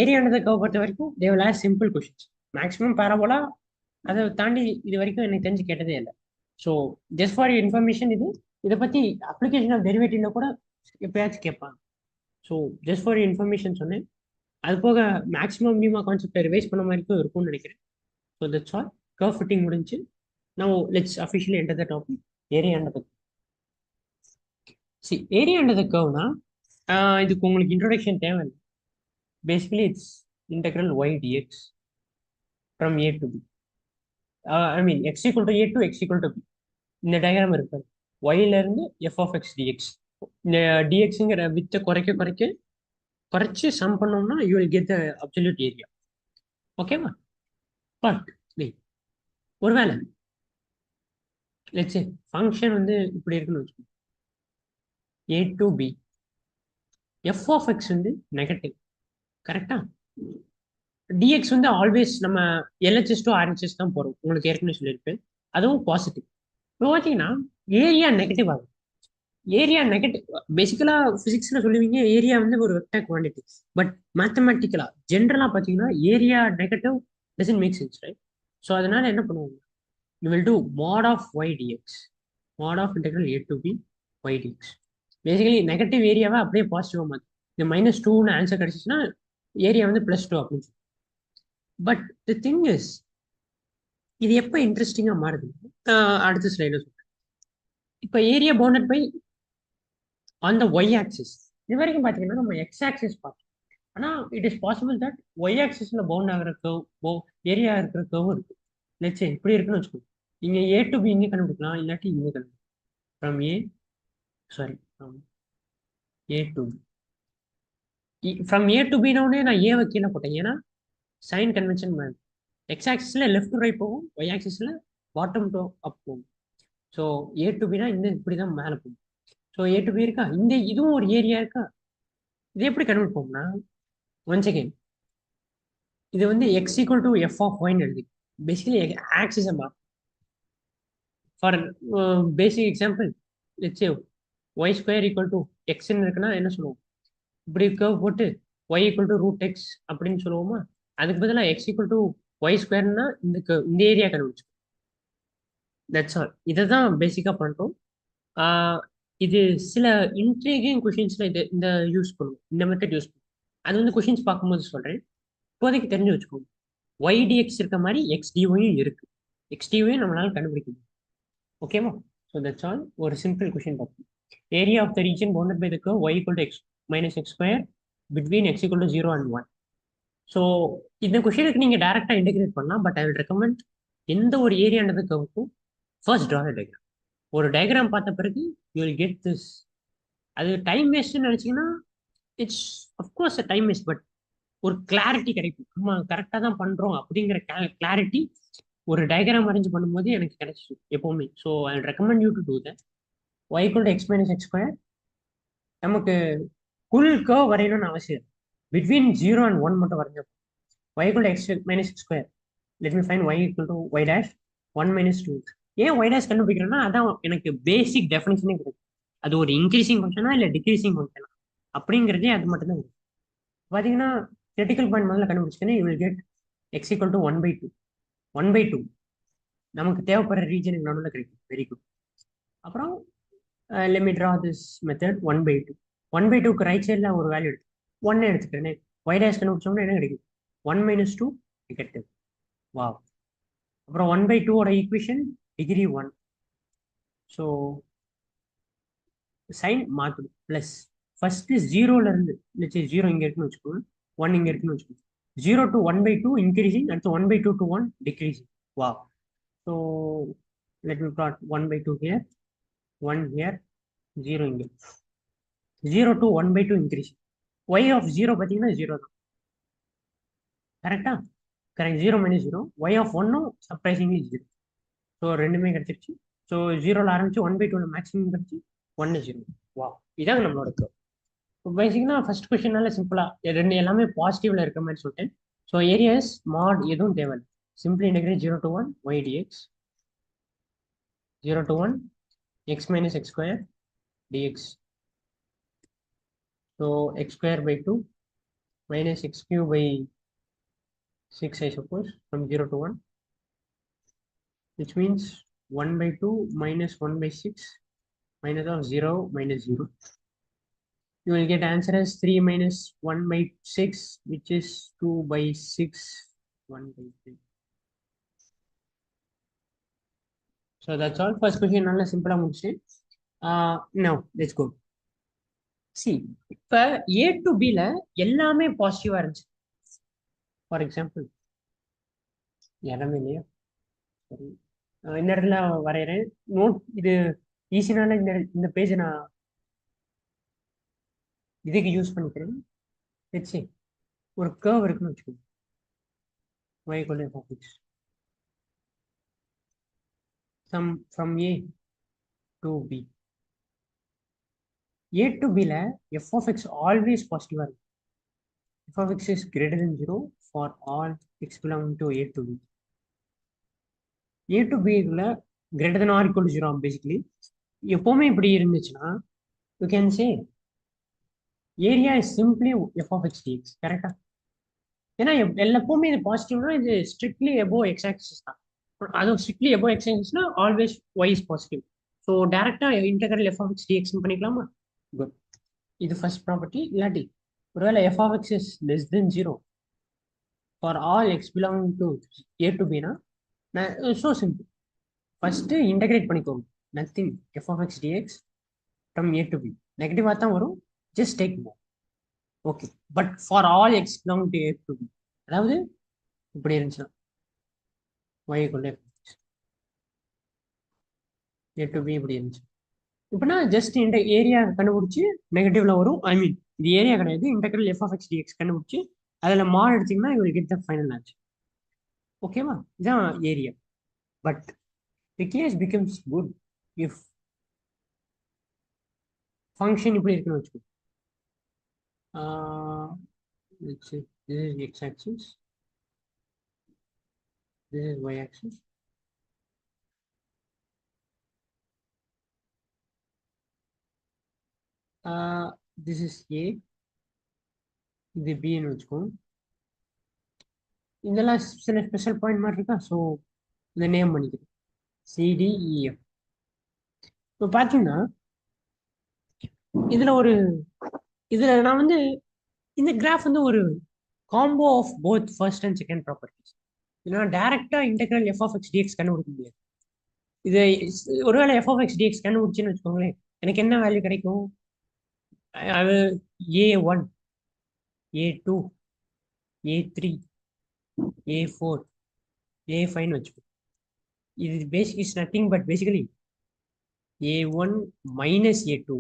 Speaker 1: ஏரியானதை கர்வ் பொறுத்த வரைக்கும் they will ask simple questions. Maximum parabola அதை தாண்டி இது வரைக்கும் எனக்கு தெரிஞ்சு கேட்டதே இல்லை. ஸோ ஜஸ்ட் ஃபார் இன்ஃபர்மேஷன் இது. இதை பத்தி அப்ளிகேஷன் ஆஃப் டெரிவேட்டிவ்ல கூட எப்பயாச்சும் கேட்பாங்க. ஸோ ஜஸ்ட் ஃபார் இன்ஃபர்மேஷன் சொன்னேன். அது போக மேக்ஸிமம் நியூமா கான்செப்டை ரிவைஸ் பண்ண மாதிரிக்கும் இருக்கும்னு நினைக்கிறேன். So that's all. Curve fitting முடிஞ்சு. Now let's officially enter the topic, area under the curve. See, area under the curve na இதுக்கு உங்களுக்கு introduction தேவை. Basically it's integral y dx from a to b. I mean x equal to a to x equal to b. இந்த டயக்ராம் இருக்கு. y ல இருந்து f of x dx. இந்த dxங்கிற வித்தை குறைச்சு சம் பண்ணோம்னா you will get the absolute area. ஓகேவா? பட் ஒருவேளை let's say ஃபங்க்ஷன் வந்து இப்படி இருக்குன்னு வச்சுக்கோங்க. a to b, f of x வந்து நெகட்டிவ், கரெக்டா? dx வந்து ஆல்வேஸ் நம்ம LHS to RHS தான் போறோம், உங்களுக்கு ஏற்கனவே சொல்லியிருப்பேன். அதுவும் பாசிட்டிவ். இப்போ பார்த்தீங்கன்னா ஏரியா நெகட்டிவ் ஆகும். ஏரியா நெகட்டிவ் பேசிக்கலா பிசிக்ஸ்ல சொல்லுவீங்க ஏரியா வந்து ஒரு வெக்டர் குவான்டிட்டி. பட் மேத்தமெட்டிக்கலா ஜென்ரலா பார்த்தீங்கன்னா area negative doesn't make sense, right? So அதனால என்ன பண்ணுவாங்க, you will do mod of y dx, mod of integral a to b y dx. Basically negative ஏரியாவை அப்படியே பாசிட்டிவா மாற்று. இந்த -2ன்னு ஆன்சர் கிடைச்சிச்சுன்னா ஏரியா வந்து +2 அப்படின்னு சொல்லி. பட் தி திங் இஸ், இது எப்போ இன்ட்ரெஸ்டிங்கா மாறுது அடுத்த ஸ்லைட்ல சொல்றேன். இப்போ area bounded by on the y axis. இது வரைக்கும் பார்த்தீங்கன்னா நம்ம எக்ஸ் ஆக்சிஸ் பார்த்தோம். ஆனால் it is possible that y ஆக்சிஸ்ல பவுண்ட் ஆகிற கர்வ், ஏரியா இருக்கிற கர்வும் இருக்கு. லெட்ஸ் சே இப்படி இருக்குன்னு வச்சுக்கோங்க. இங்க ஏ டு பி இங்கே கண்டுபிடிக்கலாம், இல்லாட்டி இங்கே கண்டுபிடிக்கலாம். From a sorry from a to b. From a to பினோடனே நான் ஏவை கீழே போட்டேன், ஏன்னா சைன் கன்வென்ஷன் மாதிரி. எக்ஸ் ஆக்சிஸ்ல லெஃப்ட் டு ரைட் போகும், ஒய் ஆக்சிஸ்ல பாட்டம் டு அப் போகும். ஸோ ஏ டு பினா இந்த இப்படி தான் மேலே போகும். ஸோ ஏ டு பி இருக்கா, இந்த இதுவும் ஒரு ஏரியா இருக்கா. இது எப்படி கண்டுபிடிப்போம்னா, ஒன்ஸ் அகெயின் இது வந்து x equal to f of ஒய்ன்னு எழுதி பேசிக்கலி ஆக்சிஸை மாறும். For basic example, let's say y square equal to எக்ஸ்ன்னு இருக்குன்னா என்ன சொல்லுவோம், இப்படி கர்வ் போட்டு y equal to root x அப்படின்னு சொல்லுவோமா. அதுக்கு பதிலாக எக்ஸ் ஈக்குவல் டு ஒய் ஸ்கொயர்னா இந்த ஏரியா கண்டுபிடிச்சு. That's all. இதை தான் பேசிக்காக பண்ணுறோம். இது சில இன்ட்ரீகிங் கொஷின்ஸ்ல இந்த யூஸ் பண்ணுவோம், இந்த மெத்தட் யூஸ் பண்ணுவோம். அது வந்து கொஷின்ஸ் பார்க்கும்போது சொல்றேன். இப்போதைக்கு தெரிஞ்சு வச்சுக்கோங்க, ஒய் டிஎக்ஸ் இருக்க மாதிரி எக்ஸ் டிஒயும் இருக்கு. எக்ஸ் டிஒயும் நம்மளால கண்டுபிடிக்க முடியும். ஓகேவா? So that's all. ஒரு சிம்பிள் கொஷின் பார்ப்போம். Area of the region bounded by the curve y equal to x minus x square between x equal to 0 and 1. So இந்த கொஷினுக்கு நீங்க டைரக்டா இன்டெகிரேட் பண்ணலாம். பட் ஐ வில் ரெக்கமெண்ட் எந்த ஒரு ஏரியான்றது கர்வுக்கும் ஃபர்ஸ்ட் ட்ரா டயக்ராம். ஒரு டயக்ராம் பார்த்த பிறகு யூ வில் கெட் திஸ். அது டைம் வேஸ்ட்னு நினைச்சீங்கன்னா it's of course a time waste. But ஒரு கிளாரிட்டி கிடைக்கும், நம்ம கரெக்டாக தான் பண்றோம் அப்படிங்கிற கிளாரிட்டி ஒரு டயக்ராம் அரேஞ்ச் பண்ணும்போது எனக்கு கிடைச்சிச்சு எப்பவுமே. So I recommend you to do that. y equal to x minus x square. நமக்கு ஃபுல் கர்வ் வரையணும்னு அவசியம், பிட்வீன் 0 and 1 மட்டும் வரைஞ்சோம். y equal to x minus x square. let me find y equal to y dash 1 minus 2. ஏன் y dash கண்டுபிடிக்கிறேன்னா அதான் எனக்கு பேசிக் டெஃபினிஷனே கிடைக்கும். அது ஒரு இன்க்ரீசிங் ஃபங்க்ஷனா இல்லை டிக்ரீசிங் ஃபங்க்ஷனா அப்படிங்கிறதே அது மட்டும் தான். பார்த்தீங்கன்னா கிரிட்டிக்கல் பாயிண்ட் முதல்ல கண்டுபிடிச்சிங்கன்னா you will get x equal to 1/2. 1/2 நமக்கு தேவைப்படுற ரீஜனுக்கு நடுவில் கிடைக்கும். Very good. அப்புறம் let me draw this method 1/2. 1/2க்கு ரைட் சைடில் ஒரு வேல்யூ எடுத்து 1 எடுத்துக்கிறேன். y dash கண்டுபிடிச்சோம்னா என்ன கிடைக்கும், 1 minus 2 நெகட்டிவ். வாவ். அப்புறம் 1/2 ஓட ஈக்குவேஷன் டிகிரி 1. ஸோ சைன் மாற்றணும் ப்ளஸ். ஃபர்ஸ்ட் ஜீரோல இருந்து 0 இங்கே இருக்குன்னு வச்சுக்கோங்க, 1 இங்கே இருக்குன்னு வச்சுக்கோங்க. 0 to 1/2 இன்க்ரீசிங், அடுத்து 1/2 to 1 decreasing. Wow. So let me plot 1/2 here, 1 here, 0 இங்கே. 0 to 1/2 இன்க்ரீசிங். y of 0 பார்த்தீங்கன்னா 0 தான், கரெக்டா? Correct. 0 minus 0. y of 1 surprisingly 0. So ரெண்டுமே கிடைச்சிருச்சு. ஸோ ஜீரோவில் ஆரம்பிச்சு 1/2 மேக்ஸிமம் கிடைச்சி 1 0. வா, இதாங்க நம்மளோட curve. இப்போ பேசிக்கலாக ஃபர்ஸ்ட் கொஸ்டினால சிம்பிளாக ரெண்டு எல்லாமே பாசிட்டிவ்ல இருக்க மாதிரி சொல்லிட்டேன். ஸோ ஏரியாஸ் மாட் எதுவும் தேவை. Simply integrate 0 to 1 y dx, 0 to 1 x minus x square dx. So x square by 2 minus x cube by 6, I suppose, from 0 to 1, which means 1/2 minus 1/6 minus of 0 minus 0. You will get answer as 3 minus 1/6, which is 2/6, 1/3. So that's all. First question நல்ல சிம்பிளா முடிச்சு. Now let's go. See, இப்ப A to B ல எல்லாமே பாசிட்டிவா இருந்துச்சு. ஃபார் எக்ஸாம்பிள் எல்லாமே இல்லையா, சரி, இந்த இடத்துல வரைகிறேன். நோட் இது ஈஸினால இந்த பேஜை நான் இதுக்கு யூஸ் பண்ணிக்கிறேன். சரி, ஒரு கர்வ் இருக்குன்னு வச்சுக்கோங்க. y equal to f(x). From A to B. A to B ல f of x always positive இருக்கும். f of x is greater than 0 for all x belonging to A to B. A to B ல greater than or equal to 0 basically. எப்பவுமே இப்படி இருந்துச்சுன்னா you can say area is simply f of x dx. கரெக்டா? ஏன்னா எப்பவுமே இது பாசிட்டிவ்னா இது ஸ்ட்ரிக்ட்லி எபோவ் எக்ஸ் ஆக்சிஸ் தான். அதுவும் ஸ்ட்ரிக்ட்லி எபோவ் எக்ஸ் ஆக்சிஸ்னா always y is positive. So டேரக்டா integral f of x dx பண்ணிக்கலாமா? குட். இது ஃபர்ஸ்ட் ப்ராப்பர்ட்டி. இல்லாட்டி ஒருவேளை f of x is less than 0 for all x belonging to a to பினா, ஸோ சிம்பிள். ஃபர்ஸ்ட் இன்டெகிரேட் பண்ணிக்கோங்க. Nothing f of x dx from a to b. நெகட்டிவாக தான் வரும், just take more. Okay, but for all x belong to a to B, அதாவது இப்படி இருந்துச்சுன்னா y equal to a to b இப்படி இருந்துச்சு. இப்படின்னா ஜஸ்ட் இந்த ஏரியா கண்டுபிடிச்சி நெகட்டிவ்ல வரும். ஐ மீன் இது ஏரியா கிடையாது, integral f of x dx கண்டுபிடிச்சி அதில் மாட் எடுத்தீங்கன்னா you will get the final answer. ஓகேவா? இதுதான் area. But the case becomes good if function இப்படி இருக்குன்னு வச்சுக்கோ. This is x axis, this is y axis. This is A, இது பின்னு வச்சுக்கோங்க. இதெல்லாம் சில ஸ்பெஷல் பாயிண்ட் மாதிரி இருக்கா, ஸோ இதை நேம் பண்ணிக்கிறேன் சிடிஇஎஃப். இப்போ பார்த்தீங்கன்னா இதில் நான் வந்து இந்த கிராஃப் வந்து ஒரு combo of both first and second properties. ஏன்னா டேரக்டாக integral f of x dx கண்டுபிடிக்க முடியாது. இது ஒருவேளை எஃப் ஆஃப் எக்ஸ் டிஎக்ஸ் கண்டுபிடிச்சுன்னு வச்சுக்கோங்களேன், எனக்கு என்ன வேல்யூ கிடைக்கும்? அது A1, A2, A3, A4, A5 வச்சுக்கோ. இது basic is nothing but basically A1 minus A2.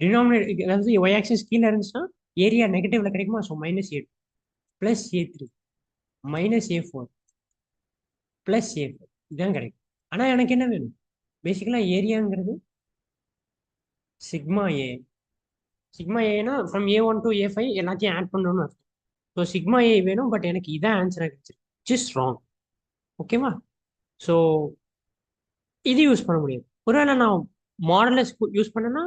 Speaker 1: Denominator, அதாவது y ஆக்சிஸ் கீழே இருந்துச்சுன்னா ஏரியா நெகட்டிவ்ல கிடைக்குமா? So -A2 plus A3 minus A4 plus A4 இதுதான் கிடைக்கும். ஆனால் எனக்கு என்ன வேணும்? பேசிக்கலாக ஏரியாங்கிறது சிக்மா ஏ. சிக்மா ஏனா ஃப்ரம் A1 to A5 எல்லாத்தையும் ஆட் பண்ணணும்னு அர்த்தம். ஸோ சிக்மா ஏ வேணும், பட் எனக்கு இதான் ஆன்சராக கிடைச்சிருக்கு. Just wrong. ஓகேவா? ஸோ இது யூஸ் பண்ண முடியாது. ஒருவேளை நான் மாடலஸ் யூஸ் பண்ணேன்னா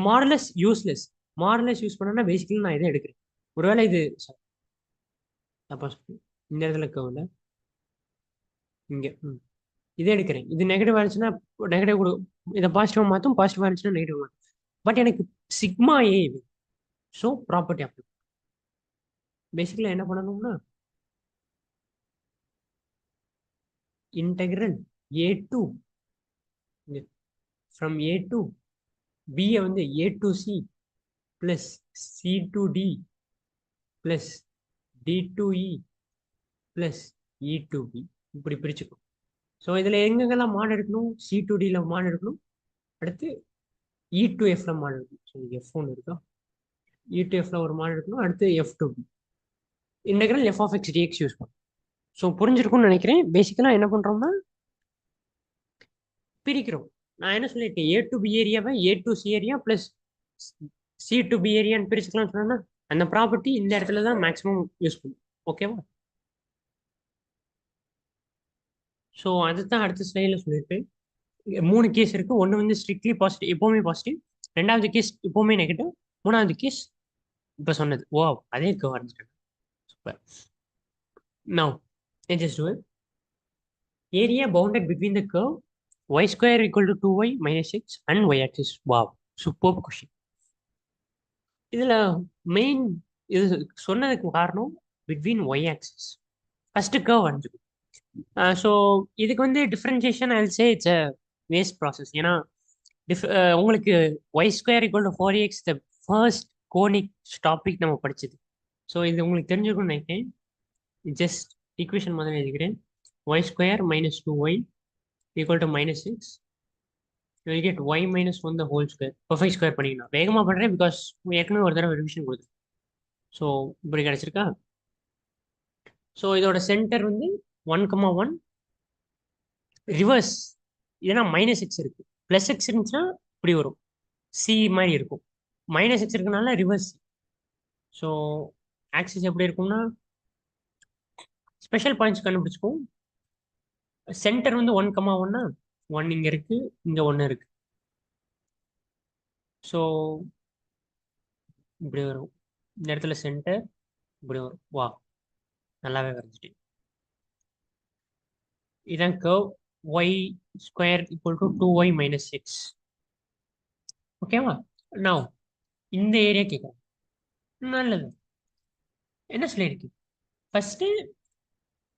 Speaker 1: மாடலஸ் யூஸ்லெஸ். மாடலஸ் யூஸ் பண்ணேன்னா பேசிக்கலி நான் இதை எடுக்கிறேன். ஒருவேளை இது சப்போஸ் இந்த இடத்துல கவுல இங்கே இதை எடுக்கிறேன். இது நெகட்டிவ் ஆச்சுன்னா நெகட்டிவ் கொடு, இதை பாசிட்டிவாக மாற்றும், பாசிட்டிவாக இருந்துச்சுன்னா நெகட்டிவ் மாற்றும். பட் எனக்கு சிக்மா ஏ ஸோ ப்ராப்பர்ட்டி அப்ளை. பேசிக்கலி என்ன பண்ணணும்னா integral A2 from A2 B வந்து A to C plus C to D plus D to E plus E to B இப்படி பிரிச்சுக்கும். ஸோ இதில் எங்கெங்கெல்லாம் மாட் எடுக்கணும்? C to Dல மாட் எடுக்கணும், அடுத்து E to Fல மாட் எடுக்கணும். ஸோ F1 இருக்கா, E to Fல ஒரு மாட் எடுக்கணும், அடுத்து F to B. Integral f of x dx use பண்ணும். ஸோ புரிஞ்சிருக்கும்னு நினைக்கிறேன். பேசிக்கலாக என்ன பண்ணுறோம்னா பிரிக்கிறோம். நான் என்ன சொல்லியிருக்கேன், ஏ டு பி ஏரியாவை a to c area plus c to b ஏரியான்னு பிரிச்சுக்கலாம் சொன்னா அந்த ப்ராப்பர்ட்டி இந்த இடத்துல தான் மேக்ஸிமம் யூஸ் பண்ணும். ஓகேவா? ஸோ அதுதான் அடுத்த ஸ்லைடில் சொல்லியிருப்பேன். மூணு கேஸ் இருக்கு. ஒன்று வந்து ஸ்ட்ரிக்ட்லி பாசிட்டிவ், எப்பவுமே பாசிட்டிவ். ரெண்டாவது கேஸ் எப்பவுமே நெகட்டிவ். மூணாவது கேஸ் இப்போ சொன்னது. ஓ, அதே கவ் ஆரம்பிச்சிட்டேன். Super. Now just do it. Area bounded between the curve y square equal to 2y minus 6 and y axis. Wow, superb question. இதுல மெயின் இது சொன்னதுக்கு காரணம் between y axis first curve வரைஞ்சிக்கும். ஸோ இதுக்கு வந்து differentiation I will say it's a waste process. ஏன்னா உங்களுக்கு y square equal to 4x the first conic topic நம்ம படிச்சது. ஸோ இது உங்களுக்கு தெரிஞ்சுக்கணும்னு நினைக்கிறேன். ஜஸ்ட் ஈக்குவேஷன் மாதிரி எழுதிக்கிறேன். Y square minus 2y equal to minus 6. You will get y minus 1 the whole square. Perfect square பண்ணிக்கலாம். வேகமா பண்றேன் பிகாஸ் ஏற்கனவே ஒரு தடவை ரிவிஷன் கொடுத்து. ஸோ இப்படி கிடைச்சிருக்கா. ஸோ இதோட சென்டர் வந்து 1,1. ரிவர்ஸ் ஏன்னா மைனஸ் எக்ஸ் இருக்கு. பிளஸ் எக்ஸ் இருந்துச்சுன்னா இப்படி வரும், சி மாதிரி இருக்கும். மைனஸ் எக்ஸ் இருக்கனால ரிவர்ஸ். ஸோ ஆக்சிஸ் எப்படி இருக்கும்னா ஸ்பெஷல் பாயிண்ட்ஸ் கண்டுபிடிச்சிக்கும். சென்டர் வந்து 1,1. 1 இங்க இருக்கு, இங்க 1 இருக்கு. ஸோ இப்படி வரும். இந்த இடத்துல சென்டர் இப்படி வரும். வா, நல்லாவே வரைஞ்சிட்டேன். இதான் curve y square equal to 2y minus 6. ஓகேவா? நான் இந்த ஏரியா கேட்குறேன். நல்லது. என்ன சொல்லியிருக்கு? First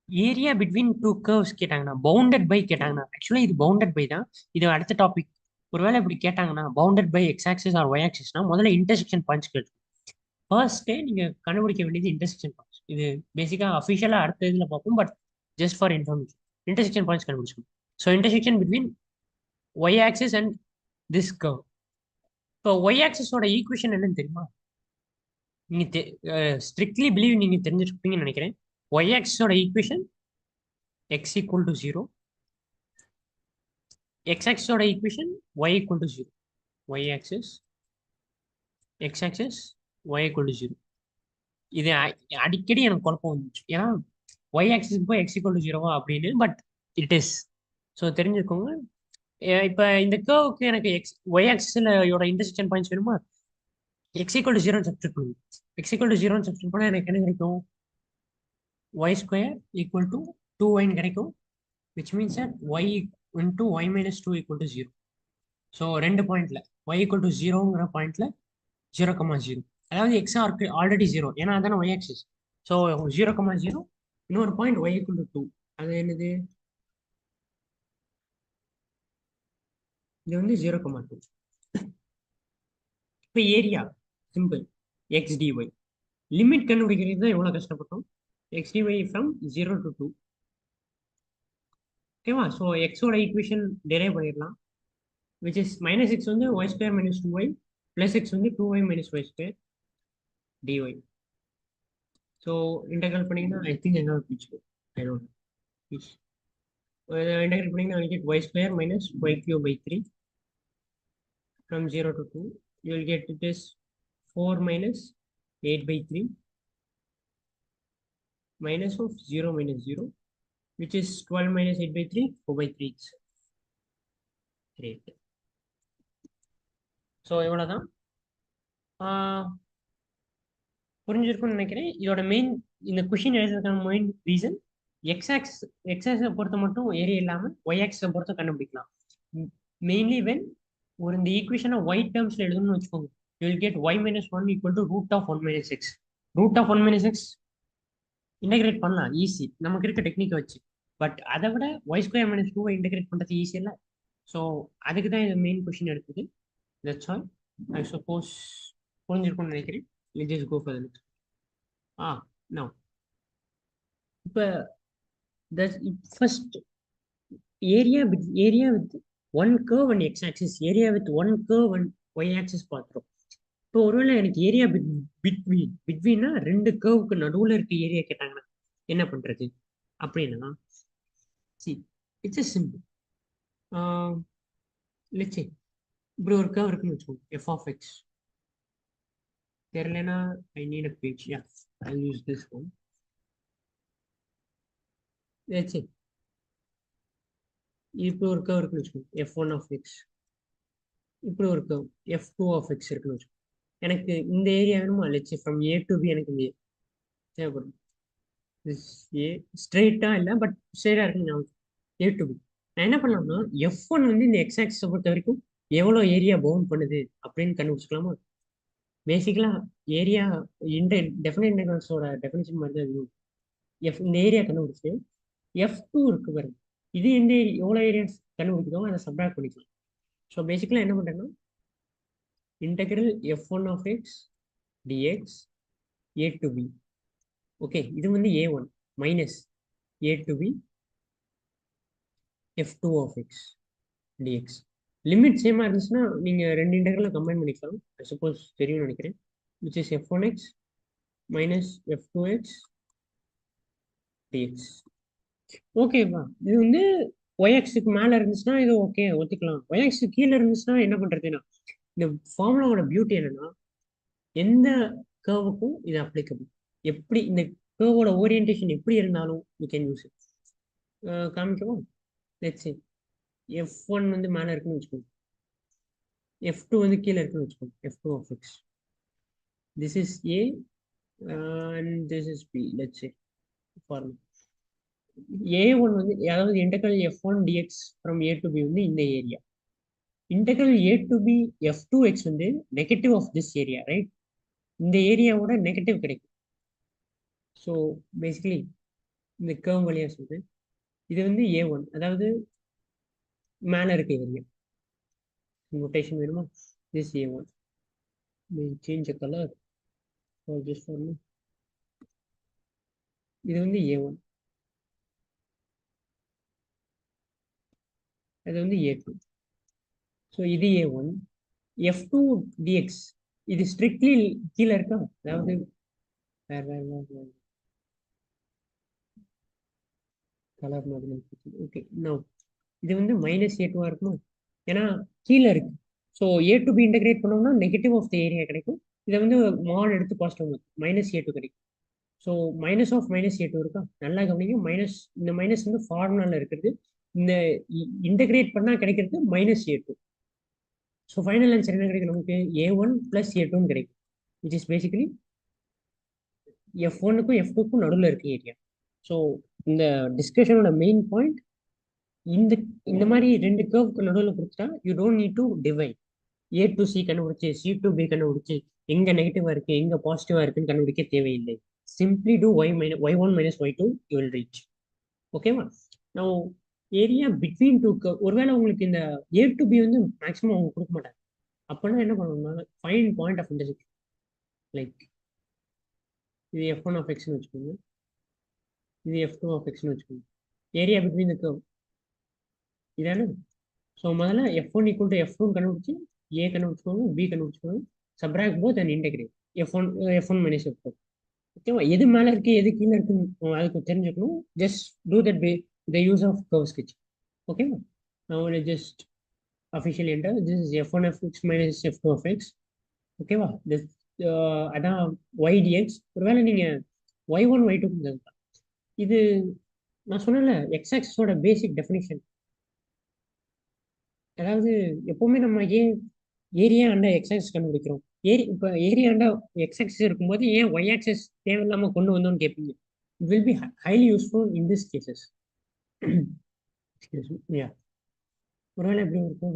Speaker 1: area between two curves கேட்டாங்கன்னா, பவுண்டட் பை கேட்டாங்கன்னா, ஆக்சுவலி இது பவுண்டட் பை தான். இது அடுத்த டாபிக். ஒருவேளை இப்படி கேட்டாங்கன்னா bounded by x axis or y ஆக்சிஸ்னா முதல்ல இன்டர்செக்ஷன் பாயிண்ட்ஸ் கேட்டு ஃபர்ஸ்டே நீங்க கண்டுபிடிக்க வேண்டியது இன்டர்செக்ஷன் பாயிண்ட்ஸ். இது பேசிக்கா அஃபிஷியலா அடுத்த இதில் பார்ப்போம், but just for information intersection points கண்டுபிடிச்சோம். So intersection between y axis and this curve. இப்போ ஒய் ஆக்சிஸோட ஈக்குவேஷன் என்னன்னு தெரியுமா? நீங்க ஸ்ட்ரிக்ட்லி பிலீவ் நீங்க தெரிஞ்சிருப்பீங்கன்னு நினைக்கிறேன். ஒய் ஆக்சிஸோட equation x equal to 0. X ஆக்சிஸோட equation y equal to 0. Y axis X axis y equal to 0. இது அடிக்கடி எனக்கு குழப்பம் வந்துச்சு. ஏன்னா ஒய் ஆக்சிஸ் போய் எக்ஸ் ஈக்குவல் டு 0 அப்படின்னு, பட் இட் இஸ். ஸோ தெரிஞ்சுக்கோங்க. இப்போ இந்த கர்வுக்கு எனக்கு எக்ஸ் ஒய் ஆக்சிஸில் இன்டர்செக்ஷன் பாயிண்ட்ஸ் வேணுமா? எக்ஸ் ஈக்குவல் டு 0 சப்ஸ்டிட் பண்ணுங்க. எக்ஸ் ஈக்குவல் டு 0 சப்ஸ்டிட் பண்ணால் எனக்கு என்ன கிடைக்கும்? Y square equal to 2y கிடைக்கும். Which means that y into y minus 2 equal to 0. So ரெண்டு பாயிண்ட்ல ஒய் ஈக்குவல் டு 0ங்கிற பாயிண்ட்ல 0,0. அதாவது எக்ஸ் ஆல்ரெடி 0, ஏன்னா அதான ஒய் ஆக்சிஸ். ஸோ 0,0. இன்னொரு பாயிண்ட் ஒய் ஈக்குவல் டு 2. அது என்னது? இது வந்து 0,2. இப்போ area simple, x dy. Limit கண்டுபிடிக்கிறது தான் எவ்வளோ கஷ்டப்பட்டோம். X dy from 0 to 2. ஓகேவா? ஸோ எக்ஸோட ஈக்குவேஷன் டெரைவ் பண்ணிடலாம். விச் இஸ் மைனஸ் எக்ஸ் வந்து y square minus 2y plus x வந்து 2y minus y square dy. So integral பண்ணிங்கன்னா ஐ திங்க் என்ன பிடிச்சிடும். ஐ டோன்ட் ப்ளீஸ் இன்டெகிரல் பண்ணிங்கன்னா I get y square minus y cube by 3 from 0 to 2. You will get it is 4 minus 8 by 3 minus of 0 minus 0, which is 12 minus 8 by 3, 4 by 3. Great. So இவ்வளோதான். புரிஞ்சிருக்கும்னு நினைக்கிறேன். இதோட மெயின் இந்த கொஷின் எழுதுறதுக்கான மெயின் ரீசன் எக்ஸாக்ஸை பொறுத்த மட்டும் ஏரியா இல்லாமல் ஒய் ஆக்ஸை பொறுத்த கண்டுபிடிக்கலாம். மெயின்லி வென் ஒரு இந்த ஈக்குவேஷனை ஒய் டேர்ம்ஸ்ல எழுதணும்னு வச்சுக்கோங்க. You will get y minus 1 equal to root of 1 minus x. Root of 1 minus x integrate பண்ணலாம் ஈஸி நமக்கு இருக்க டெக்னிக்கை வச்சு. பட் அதை விட ஒய் ஸ்கொயர் மைனஸ் 2 இன்டெகிரேட் பண்ணுறது ஈஸி இல்லை. ஸோ அதுக்கு தான் இது மெயின் கொஷின் எடுத்தது. That's all. ஐ சப்போஸ் புரிஞ்சிருக்கும்னு நினைக்கிறேன். Let's just go for the next. No இப்போ first area with one curve and x axis, area with one curve and y axis பார்த்துரும். இப்போ ஒருவேளை எனக்கு ஏரியா பிட்வீன்னா ரெண்டு கர்வுக்கு நடுவில் இருக்க ஏரியா கேட்டாங்கன்னா என்ன பண்றது அப்படின்னா, see it's simple. Let's say இப்படி ஒரு கர்வ் இருக்குன்னு வச்சுக்கோங்க, எஃப் ஆஃப் எக்ஸ். தெரியலனா I need a page. Yeah, I use this one. Let's say இப்படி ஒரு கர்வ் இருக்குன்னு வச்சுக்கோங்க, எஃப் ஒன் ஆஃப் எக்ஸ். இப்படி ஒரு curve f two of x இருக்குன்னு வச்சுக்கோங்க. எனக்கு இந்த ஏரியா வேணுமா? Let's say from a to b எனக்கு இந்த தேவைப்படும். ஏ ஸ்ட்ரெயிட்டா இல்லை, பட் ஸ்ட்ரெயிட்டா இருக்குன்னு ஞாபகம். ஏ டு பி நான் என்ன பண்ணலாம்னா, எஃப் ஒன் வந்து இந்த எக்ஸ் ஆக்சிஸை பொறுத்த வரைக்கும் எவ்வளோ ஏரியா பவுண்ட் பண்ணுது அப்படின்னு கண்டுபிடிச்சிக்கலாமா? பேசிக்கலா ஏரியா இந்த டெஃபினைட் இன்டெகிரல்ஸோட டெஃபினிஷன் மாதிரி தான் இருக்கும். எஃப் இந்த ஏரியா கண்டுபிடிச்சு எஃப் டூ இருக்கு பாருங்க, இது எந்த எவ்வளோ ஏரியா கண்டுபிடிக்கிறோம் அதை சப்ராக்ட் பண்ணிக்கலாம். ஸோ பேசிக்கலா என்ன பண்றேன்னா, integral f one of x dx a to b. Okay, இது வந்து a one minus a to b f two of x dx. Limit சேமா இருந்துச்சுன்னா நீங்க ரெண்டு இன்டெகிரலும் கம்பைன் பண்ணிக்கலாம். சப்போஸ் தெரியும்னு நினைக்கிறேன். Which is f one x minus f two x dx. ஓகேவா? இது வந்து ஒய்எக்ஸுக்கு மேல இருந்துச்சுன்னா இது ஓகே ஒத்துக்கலாம். ஒய்எக்ஸுக்கு கீழே இருந்துச்சுன்னா என்ன பண்றதுன்னா, இந்த ஃபார்முலாவோட பியூட்டி என்னன்னா, எந்த கர்வுக்கும் இது அப்ளிகபிள். எப்படி இந்த கர்வோட ஓரியன்டேஷன் எப்படி இருந்தாலும் யூ கேன் யூஸ் இட். காமிக்கவா? லெட்ஸ் சே எஃப் ஒன் வந்து மேலே இருக்குன்னு வச்சுக்கோங்க, எஃப் டூ வந்து கீழே இருக்குன்னு வச்சுக்கோங்க, f two of x. This is a and this is b. Let's say formula a one வந்து, அதாவது integral f one dx from a to b வந்து இந்த area. Integral a to b f two x வந்து negative of this area, right? இந்த ஏரியாவோட நெகட்டிவ் கிடைக்கும். ஸோ பேசிக்கலி இந்த கர்வ் வழியா சொல்றேன், இது வந்து ஏ ஒன், அதாவது மேலே இருக்க ஏரியா. நோட்டேஷன் வேணுமா? This a one. Change colour for this form. இது வந்து ஏ ஒன், அது வந்து ஏ டூ. ஸோ இது ஏ ஒன். எஃப் டூ டிஎக்ஸ் இது ஸ்ட்ரிக்ட்லி கீழே இருக்கா? அதாவது வேற வேற வேற கலர் மாதிரி. ஓகே, நோ இது வந்து மைனஸ் ஏ டூவா இருக்கணும், ஏன்னா கீழே இருக்கு. So a to b integrate பண்ணோம்னா நெகட்டிவ் ஆஃப் த ஏரியா கிடைக்கும். இதை வந்து மாட் எடுத்து பாசிட்டிவ் மைனஸ் ஏ டூ கிடைக்கும். So minus of minus a two இருக்கா? நல்லா கவனிங்க. மைனஸ், இந்த மைனஸ் வந்து ஃபார்முலால இருக்கிறது. இந்த இன்டகிரேட் பண்ணா கிடைக்கிறது minus a two. So final answer என்ன கிடைக்கும் நமக்கு? ஏ ஒன் பிளஸ் ஏ டூன்னு கிடைக்கும். விச் இஸ் பேசிக்கலி எஃப் ஒன்னுக்கும் எஃப் டூக்கும் நடுவில் இருக்க ஏரியா. ஸோ இந்த டிஸ்கஷனோட மெயின் பாயிண்ட், இந்த இந்த மாதிரி ரெண்டு கர்வுக்கு நடுவில் கொடுத்துட்டா you don't need to divide. A to c கண்டுபிடிச்சு சி டு பி கண்டுபிடிச்சு எங்க நெகட்டிவா இருக்கு எங்க பாசிட்டிவா இருக்குன்னு கண்டுபிடிக்க தேவையில்லை. Simply two y minus y one minus y two you will reach. ஓகேவா? நான் ஏரியா பிட்வீன் டூ கர்வ், ஒருவேளை உங்களுக்கு இந்த ஏ டு பி வந்து மேக்ஸிமம் அவங்க கொடுக்க மாட்டாங்க. அப்போனா என்ன பண்ணணும்னா, find point of intersection. Like இது எஃப் ஒன் ஆஃப் எக்ஸ்னு வச்சுக்கோங்க, இது எஃப் டூ ஆஃப் எக்ஸ்னு வச்சுக்கோங்க. ஏரியா பிட்வீன் த கர்வ் இதானே? ஸோ முதல்ல f one equal to f two கண்டுபிடிச்சு ஏ கண்டுபிடிச்சுக்கோங்க, பி கண்டுபிடிச்சுக்கோங்க, subtract both and integrate f one minus f two. ஓகேவா? எது மேலே இருக்கு எது கீழே இருக்குன்னு அதுக்கு தெரிஞ்சுக்கணும். Just do that by the use of curve sketch. ஓகேவா? நான் just official enter this is f one f x minus f two of x. ஓகேவா? திஸ் அதான் ஒய் டிஎக்ஸ். ஒருவேளை நீங்கள் ஒய் ஒன் ஒய் டூ இது நான் சொன்னல எக்ஸ் ஆக்சிஸோட பேசிக் டெஃபினிஷன். அதாவது எப்பவுமே நம்ம ஏன் ஏரியா அண்டா எக்ஸ் ஆக்சிஸ் கண்டுபிடிக்கிறோம்? இப்போ ஏரியா அண்டா எக்ஸ் ஆக்சிஸ் இருக்கும்போது ஏன் ஒய் ஆக்சிஸ் தேவையில்லாம கொண்டு வந்தோம்னு கேட்பீங்க. It will be highly useful in this cases. Yeah, ஒருவேளை எப்படி இருக்கும்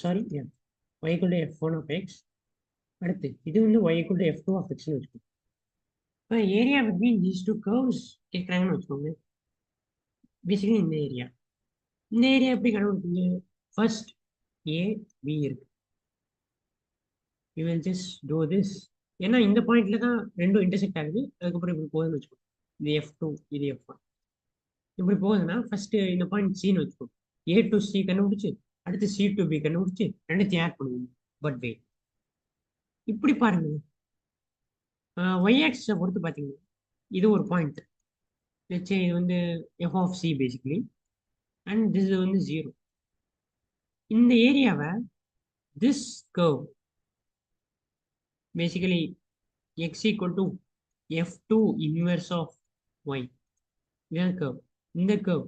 Speaker 1: sorry. Yeah, y equal to f one of x. அடுத்து இது வந்து y equal to f two of எக்ஸ்னு வச்சுக்கோங்க. இப்போ area between these two curves கேட்குறாங்கன்னு வச்சுக்கோங்க. பேசிக்கலி இந்த ஏரியா எப்படி கண்டுபிடிப்பீங்க? ஃபர்ஸ்ட் ஏ பி இருக்கு, you will just do this. ஏன்னா இந்த பாயிண்ட்ல தான் ரெண்டும் இன்டர்செக்ட் ஆகுது. அதுக்கப்புறம் இப்படி போகுதுன்னு வச்சுக்கோங்க. இது எஃப் டூ இது எஃப் ஒன். இப்படி போகுதுன்னா ஃபர்ஸ்ட் இந்த பாயிண்ட் சின்னு வச்சுக்கோங்க. ஏ டு சி கண்டுபிடிச்சு அடுத்து சி டு பி கண்டுபிடிச்சு ரெண்டுத்தையும் ஆட் பண்ணுவீங்க. பட் வெயிட், இப்படி பாருங்க. ஒய் ஆக்சிஸை பொறுத்து பார்த்தீங்கன்னா இது ஒரு பாயிண்ட். இது வந்து f of c basically, and this வந்து ஜீரோ. இந்த ஏரியாவை this curve basically x equal to f2 inverse of y. இதுதான் curve. இந்த curve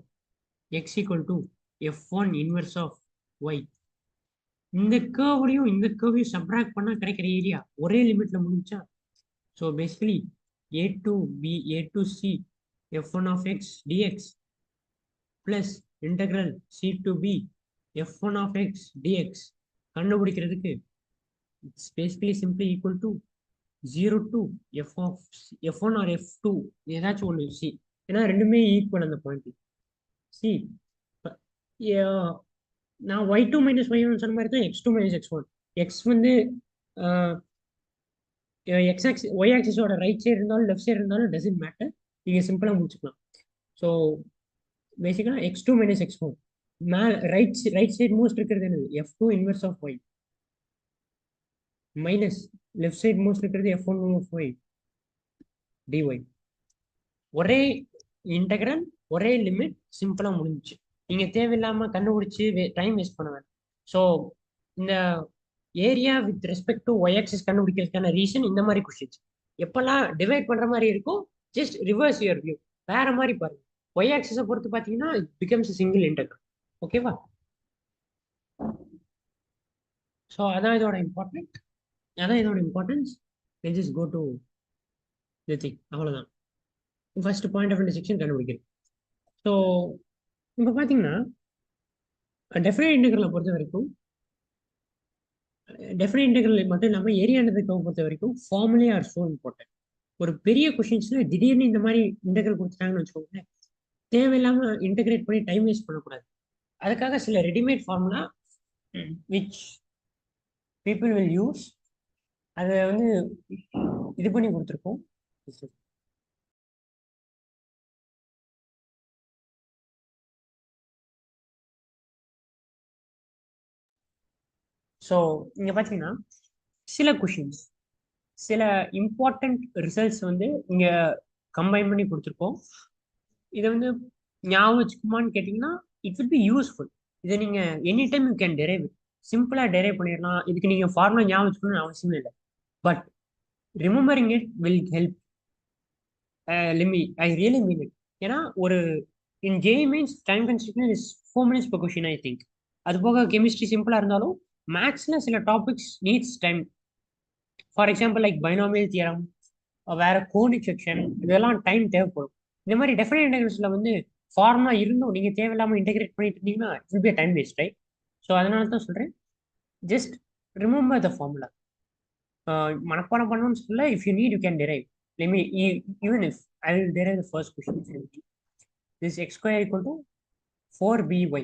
Speaker 1: x equal to f1 inverse of y. இந்த curveலையும் இந்த curveயும் சப்ராக்ட் பண்ணா கிடைக்கிற ஏரியா ஒரே லிமிட்ல முடிஞ்சா. So basically a to b a to c f1 of x dx plus integral c to b f1 of x dx கண்டுபிடிக்கிறதுக்கு it's basically simply equal to 0 to f of f1 or f2 ஏதாச்சும் ஒன்று சி. ஏன்னா ரெண்டுமே ஈக்குவல் அந்த பாயிண்ட் சி. நான் y2 மைனஸ் y1 சொன்ன மாதிரி தான் x2 மைனஸ் x1. x வந்து எக்ஸ் ஆக்சிஸ் ஒய் ஆக்சிஸோட ரைட் சைடு இருந்தாலும் லெஃப்ட் சைடு இருந்தாலும் டசன்ட் மேட்டர். நீங்கள் சிம்பிளாக முடிச்சுக்கலாம். ஸோ பேசிக்காக x2 மைனஸ் x1 மேல் ரைட் சைடு மோஸ்ட் இருக்கிறது என்னது f2 inverse of y minus left side most இருக்கிறது f1 ஆஃப் y dy. ஒரே இன்டெக்ரல் ஒரே லிமிட் சிம்பிளாக முடிஞ்சிச்சு. நீங்கள் தேவையில்லாமல் கண்டுபிடிச்சி டைம் வேஸ்ட் பண்ண வேண்டாம். ஸோ இந்த area with respect to y axis கண்டுபிடிக்கிறதுக்கான ரீசன் இந்த மாதிரி கொஸ்டின்ஸ். எப்பெல்லாம் டிவைட் பண்ணுற மாதிரி இருக்கும் ஜஸ்ட் ரிவர்ஸ் யுவர் வியூ, வேற மாதிரி பாருங்க. ஒய் ஆக்சிஸை பொறுத்து பார்த்தீங்கன்னா இட் பிகம்ஸ் சிங்கிள் இன்டெக்ரல். ஓகேவா? ஸோ அதான் இதோட இம்பார்ட்டன்ட், அதான் இதோட importance. Just go to the thing, அவ்வளோதான். ஃபர்ஸ்ட் பாயிண்ட் ஆஃப் இன்டர்செக்ஷன் கண்டுபிடிக்கிறது. ஸோ இப்போ பார்த்தீங்கன்னா டெஃபினைட் இன்டெக்ரலை பொறுத்த வரைக்கும், டெஃபினைட் இன்டெக்ரல் மட்டும் இல்லாமல் ஏரியா இன்டெக்ரல் பொறுத்த வரைக்கும் ஃபார்முலே ஆர் ஸோ இம்பார்ட்டன்ட். ஒரு பெரிய கொஷின்ஸ்ல திடீர்னு இந்த மாதிரி இன்டெக்ரல் கொடுத்துட்டாங்கன்னு வச்சுக்கோங்களேன், தேவையில்லாமல் இன்டெகிரேட் பண்ணி டைம் வேஸ்ட் பண்ணக்கூடாது. அதுக்காக சில readymade formula which people will use, அதை வந்து இது பண்ணி கொடுத்துருக்கோம். ஸோ இங்கே பார்த்தீங்கன்னா சில கொஷின்ஸ், சில இம்பார்ட்டன்ட் ரிசல்ட்ஸ் வந்து இங்கே கம்பைன் பண்ணி கொடுத்துருக்கோம். இதை வந்து ஞாபகம் வச்சுக்குமான்னு கேட்டிங்கன்னா இட் வில் பி யூஸ்ஃபுல். இதை நீங்கள் any time you can derive, சிம்பிளாக டெரைவ் பண்ணிடலாம். இதுக்கு நீங்கள் ஃபார்முலா ஞாபகம் வச்சுக்கணும்னு அவசியமே இல்லை. But remembering it will help. I really mean it. ஏன்னா ஒரு இன் JEE means time construction is 4 minutes per question I think. அது போக கெமிஸ்ட்ரி சிம்பிளாக இருந்தாலும் மேக்ஸில் சில topics needs time. For example like binomial theorem, வேற கோனிக் செக்ஷன், இதெல்லாம் டைம் தேவைப்படும். இந்த மாதிரி டெஃபினைட் இன்டெகிரல்ஸ்ல வந்து ஃபார்முலா இருந்தும் நீங்கள் தேவையில்லாமல் இன்டெகிரேட் பண்ணிட்டு இருந்தீங்கன்னா it will B time waste, right? So அதனால தான் சொல்கிறேன், ஜஸ்ட் ரிமெம்பர் த ஃபார்முலா. மனப்பாடம் பண்ணணும்னு சொல்ல, if you need you can derive. Even if I will derive the first question. This x square equal to 4by.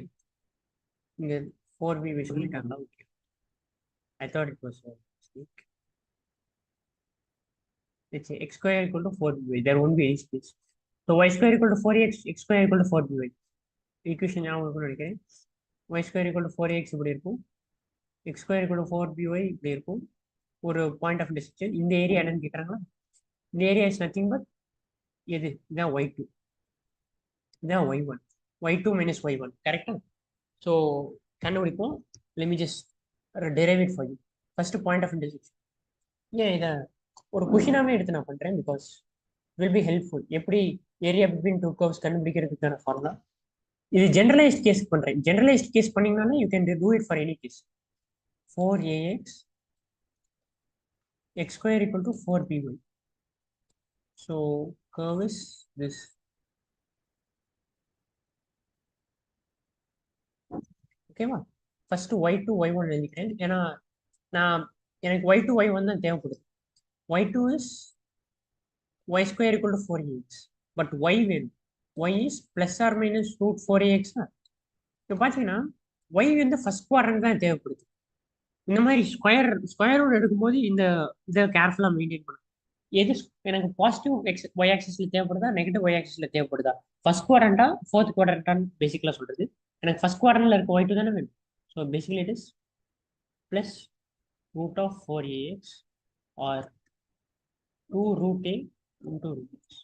Speaker 1: இங்கே 4by சொல்லிட்டாங்களா? Okay, I thought it was mistake. Let's say x square equal to 4by. There won't be any space. So y square equal to 4x, x square equal to 4by. Equation ஞாபகம் இருக்கும்னு நினைக்கிறேன். y square equal to 4x இப்படி இருக்கும், x square equal to 4by இப்படி இருக்கும். ஒரு பாயிண்ட் ஆஃப் இன்டர்செக்ஷன். இந்த ஏரியா என்னன்னு கேட்குறாங்களா? இந்த ஏரியா இஸ் நத்திங் பட் எது? இதான் y2, இதான் y1. y2 மைனஸ் y1, கரெக்டா? ஸோ கண்டுபிடிப்போம். Let me just derive it for you. First point of intersection. ஏன் இதை ஒரு கொஷினாகவே எடுத்து நான் பண்ணுறேன், பிகாஸ் வில் பி ஹெல்ப்ஃபுல். எப்படி ஏரியா பிட்வீன் டூ கர்வ்ஸ் கண்டுபிடிக்கிறதுக்கான ஃபார்முலா. இது ஜென்ரலைஸ்ட் கேஸ் பண்ணுறேன். ஜென்ரலைஸ்ட் கேஸ் பண்ணீங்கனால you can do it for any case. 4ax x square equal to 4by. So curve is this. ஓகேவா? ஃபர்ஸ்ட் y2 y1 எழுதிக்கிறேன். ஏன்னா நான் எனக்கு y2 y1 தான் தேவைப்படுது. y2 is y square equal to 4ax. But y வேணும். y is plus or minus root 4ax. இப்போ பார்த்தீங்கன்னா y வந்து ஃபர்ஸ்ட் குவாட்ரண்ட் தான் தேவைப்படுது. இந்த மாதிரி ஸ்கொயர் ரூட் எடுக்கும்போது இந்த இதை கேர்ஃபுல்லாக மெயின்டைன் பண்ணும். எது எனக்கு பாசிட்டிவ் ஒய் ஆக்சிஸ்ல தேவைப்படுதா, நெகட்டிவ் ஒய் ஆக்சிஸ்ல தேவைப்படுதா, ஃபர்ஸ்ட் குவாட்ரண்டா ஃபோர்த் குவாட்ரண்டான்னு பேசிக்கலாக சொல்றது. எனக்கு ஃபர்ஸ்ட் குவாட்ரண்ட்ல இருக்க y2 தானே வேணும். So basically it is plus root of 4ax or 2 root a into root x.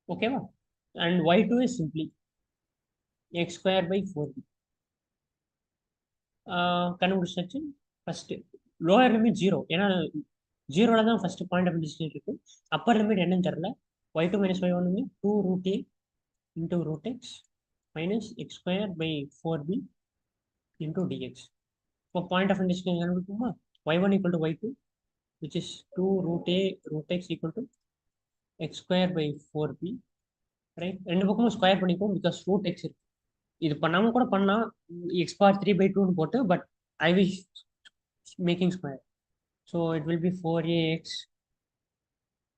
Speaker 1: ஓகேவா? அண்ட் y2 is simply x square by 4b. கண்டுபிடிச்சாச்சு. ஃபர்ஸ்ட் லோயர் லிமிட் 0, ஏன்னா 0ல தான் ஃபர்ஸ்ட் பாயிண்ட் ஆஃப் டிஸ்டன்ஸ் இருக்கு. அப்பர் லிமிட் என்னன்னு தெரியல. y2 மைனஸ் y1 வந்து 2 root a into root x minus x square by 4b into dx. இப்போ பாயிண்ட் ஆஃப் டிஸ்டன்ஸ் கண்டுபிடிக்குமா? y1 equal to y2 which is 2 root a root x equal to x square by 4b, right? ரெண்டு பக்கமும் ஸ்கொயர் பண்ணிப்போம் பிகாஸ் ரூட் எக்ஸ் இருக்கு. இது பண்ணாம கூட பண்ணலாம், எக்ஸ் பார் 3/2 போட்டு, but I wish making square. So it will be 4ax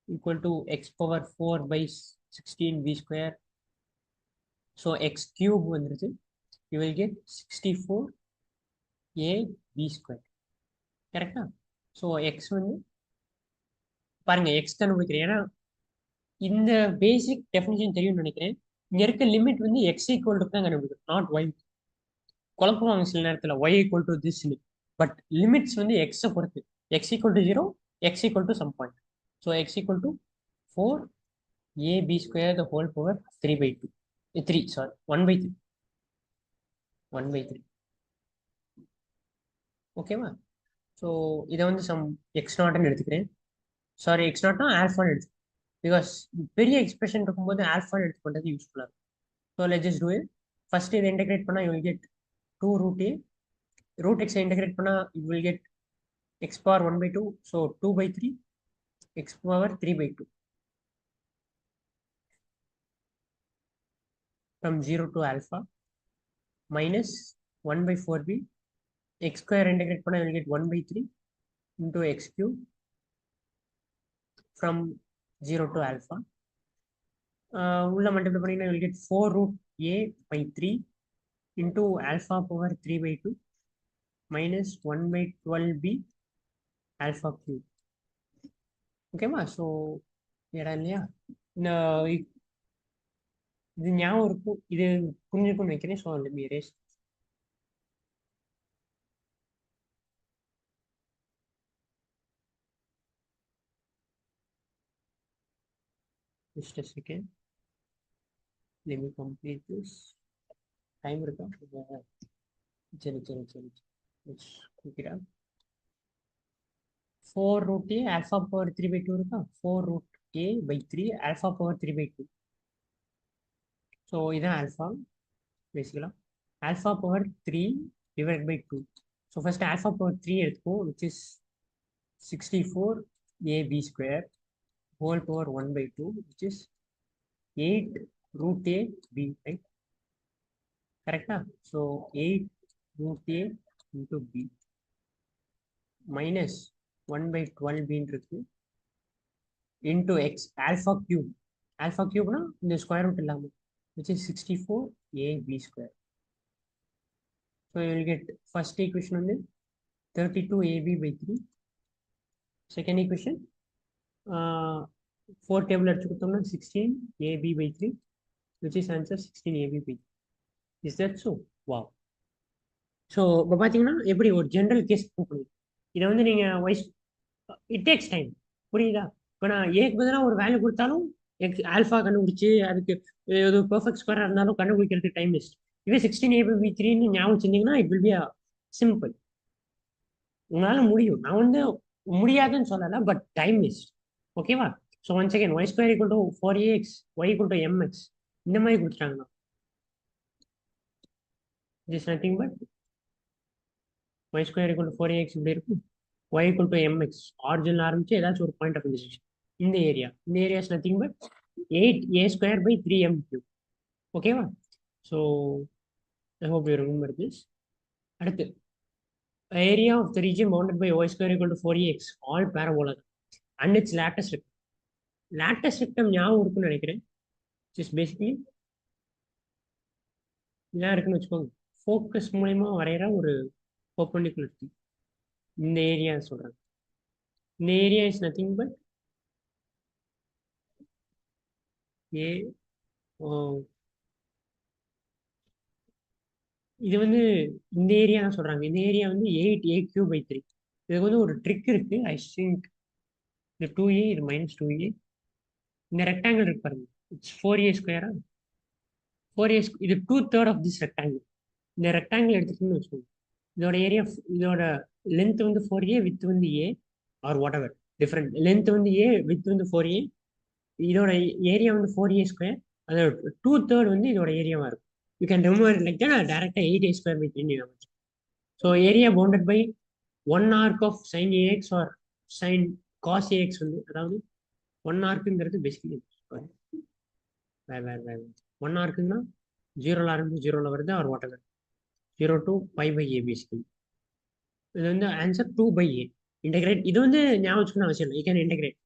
Speaker 1: equal to x power 4 by 16b square. So x cube வந்துருச்சு. You will get 64ab square. கரெக்டா? ஸோ எக்ஸ் வந்து பாருங்க, எக்ஸ் கண்டுபிடிக்கிறேன். ஏன்னா இந்த பேசிக் டெஃபினிஷன் தெரியும்னு நினைக்கிறேன். இங்க இருக்க லிமிட் வந்து எக்ஸ் ஈக்குவல் டு தான் கண்டுபிடிக்கும், நாட் ஒய். குழப்பம் சில நேரத்தில் y equal to this, but limits வந்து எக்ஸை பொறுத்து. X equal to 0, x equal to some point. So x equal to 4ab square the whole power 3/2 3 sorry 1/3 1/3. ஓகேவா? ஸோ இதை வந்து சம் எக்ஸ் நாட்னு எடுத்துக்கிறேன். சாரி, எக்ஸ் நாட்னா ஆல்ஃபான்னு எடுத்து, பிகாஸ் பெரிய எக்ஸ்பிரஷன் இருக்கும்போது ஆல்ஃபான்னு எடுத்து பண்ணுறது யூஸ்ஃபுல்லாக இருக்கும். So let just do it. First இதை இன்டெகிரேட் பண்ணால் you will get 2 root a. root x integrate பண்ணால் you will get x power 1/2. So 2/3 x power 3/2 from 0 to alpha minus 1/4b. x square integrate பண்ணால் you will get 1/3 into x cube from 0 to alpha. உள்ள மல்டிப்ளை பண்ணிங்கன்னா you will get 4 root a by 3 into alpha power 3/2 minus 1/12b alpha cube. ஓகேவா? ஸோ இடம் இல்லையா? இது ஞாபகம் இருக்கும், இது புரிஞ்சுக்கும்னு நினைக்கிறேன். So let me erase. Just a second. Let me complete this. Time இருக்கா? சரி சரி சரி. Let's cook it up. 4 root a alpha power 3/2 இருக்கா? 4 root a by 3 alpha power 3/2. So இதான் ஆல்ஃபா பேசிக்கலாம். Alpha power 3 divided by 2. So first alpha power 3 எடுத்துக்கோ, which is 64ab square whole power 1/2, which is 8 root a b, right? கரெக்டா? So 8 root a into b minus 1/12b இருக்கு into x alpha cube. alpha cubeனா இந்த ஸ்கொயர் ரூட் இல்லாமல், which is 64ab square. So you will get first equation வந்து 32ab by 3. Second equation 4 table அடிச்சு கொடுத்தோம்னா 16ab by 3, which is answer 16ab by 3. Is that so? Wow. So இப்போ பார்த்தீங்கன்னா எப்படி ஒரு ஜென்ரல் கேஸ் ப்ரூவ் பண்ணுது. இதை வந்து நீங்கள் இட் டேக்ஸ் டைம். புரியுதா? இப்போ நான் ஏக்கு பதிலாக ஒரு வேல்யூ கொடுத்தாலும் எக்ஸ் ஆல்ஃபா கண்டுபிடிச்சி அதுக்கு ஒரு பெர்ஃபெக்ட் ஸ்கொயராக இருந்தாலும் கண்டுபிடிக்கிறதுக்கு டைம் வேஸ்ட். இதே 16ab/3 ஞாபகம் வச்சிருந்தீங்கன்னா இட் வில் பி சிம்பிள். உங்களால் முடியும், நான் வந்து முடியாதுன்னு சொல்லலை, பட் டைம் வேஸ்ட். ஓகேவா? So once again y square equal to 4ax, y equal to mx இந்த மாதிரி கொடுத்துட்டாங்கன்னா is nothing but y square equal to 4ax இப்படி இருக்கும், y equal to mx original ஆரம்பிச்சு ஏதாச்சும் ஒரு பாயிண்ட் ஆஃப் இன்டர்செக்ஷன். இந்த area is nothing but 8a square by 3m cube. ஓகேவா? So I hope you remember this. அடுத்து area of the region bounded by y square equal to 4ax all parabola and its lattice rectum. lattice rectum ஞாபகம் இருக்குன்னு நினைக்கிறேன். ஜஸ்ட் பேசிக்கலி என்ன இருக்குன்னு வச்சுக்கோங்க, ஃபோக்கஸ் மூலயமா வரைகிற ஒரு பர்பெண்டிகுலர். இந்த ஏரியா சொல்றேன். இந்த ஏரியா இஸ் நத்திங் பட் ஏ. இது வந்து இந்த ஏரியா தான் சொல்றாங்க. இந்த ஏரியா வந்து 8a³/3. இதுக்கு வந்து ஒரு ட்ரிக் இருக்கு. ஐ திங்க் இந்த 2a இது -2a. இந்த ரெக்டாங்கிள் இருக்கு பாருங்க, இட்ஸ் 4a ஸ்கொயரா. 4a இது 2/3 ஆஃப் திஸ் ரெக்டாங்கிள். இந்த ரெக்டாங்கிள் எடுத்துக்கிட்டுன்னு வச்சுக்கோங்க, இதோட ஏரியா, இதோட லென்த் வந்து 4a, வித் வந்து a or whatever different. Length வந்து a, வித் வந்து 4a. இதோட ஏரியா வந்து 4a ஸ்கொயர். அதோட 2/3 வந்து இதோட ஏரியாவா இருக்கும். You can remove like that, டேரக்டா 8a square by 3. So area bounded by 1 arc of sin ax or sin cos ax வந்து, அதாவது 1 arcங்கிறது பேசிக்கலி வேற 1 arcன்னா 0ல ஆரம்பிச்சு 0ல வருது or whatever 0 to pi by a basically. இது வந்து ஆன்சர் 2/a. இன்டெகிரேட் இது வந்து ஞாபகம் வச்சுக்கணும் அவசியம் இல்லை. You can integrate.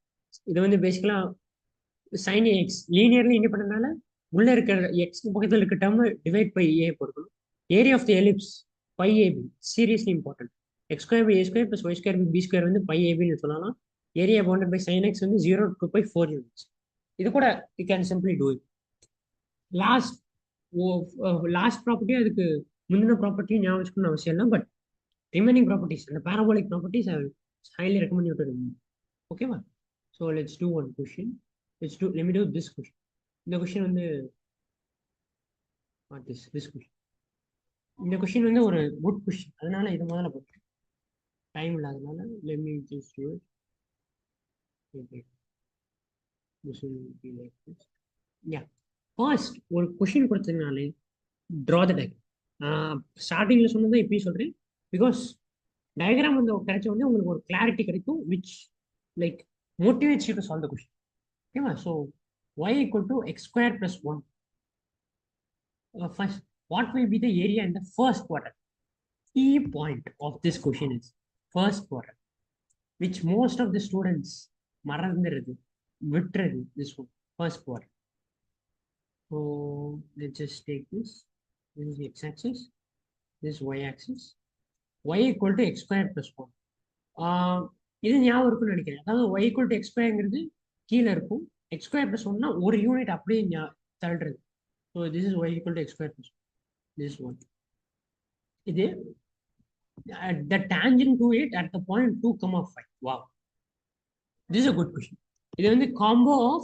Speaker 1: இது வந்து பேசிக்கலா sin ax லீனியர்லி இண்டிபெண்டனால உள்ள இருக்கிற எக்ஸ் பக்கத்தில் இருக்க டேர்ம் டிவைட் பை ஏ போட்டுக்கணும். Area of the ellipse pi a b, seriously important. X square by a square plus y square by b square வந்து பை ஏபின்னு சொல்லலாம். Area bounded by sin x வந்து 0 to pi 4 யூனிட்ஸ். இது கூட you can simply do it. Last last property அதுக்கு முந்தின ப்ராப்பர்ட்டியும் ஞாபகம் வச்சுக்கணும்னு அவசியம் இல்லை. பட் ரிமைனிங் ப்ராப்பர்ட்டிஸ், அந்த parabolic properties highly recommend you to remove. ஓகேவா? So let's do one question. let me do this question. இந்த கொஷின் வந்து this question. இந்த கொஷின் வந்து ஒரு குட் கொஷின், அதனால இது முதல்ல போட்டேன். டைம் இல்லாதனால let me just do it. Okay. This will be like this. Yeah. First ஒரு கொஷின் கொடுத்ததுனாலே draw the diagram. ஸ்டார்டிங்ல சொன்னதை இப்பயும் சொல்றேன். பிகாஸ் டயக்ராம் வந்து கிடைச்ச உடனே உங்களுக்கு ஒரு கிளாரிட்டி கிடைக்கும், which like motivates you to solve the question. Okay, so y equal to x square plus 1. First, what will be the area in the first quadrant? Key point of this question is first quadrant, which most of the students மறந்துடுது, விட்டுறது. This one, first quadrant. So let's just take this. This is the x-axis. This is y-axis. Y equal to x square plus 1. இது ஞாபகம் இருக்குன்னு நினைக்கிறேன். அதாவது y equal to x squareங்கிறது கீழே இருக்கும், x square plus 1னா ஒரு யூனிட் அப்படியே தள்ளுறது. So this is y equal to x square plus 1. This one. இது the tangent to it at the point 2,5. Wow. This is a good question. இது வந்து combo of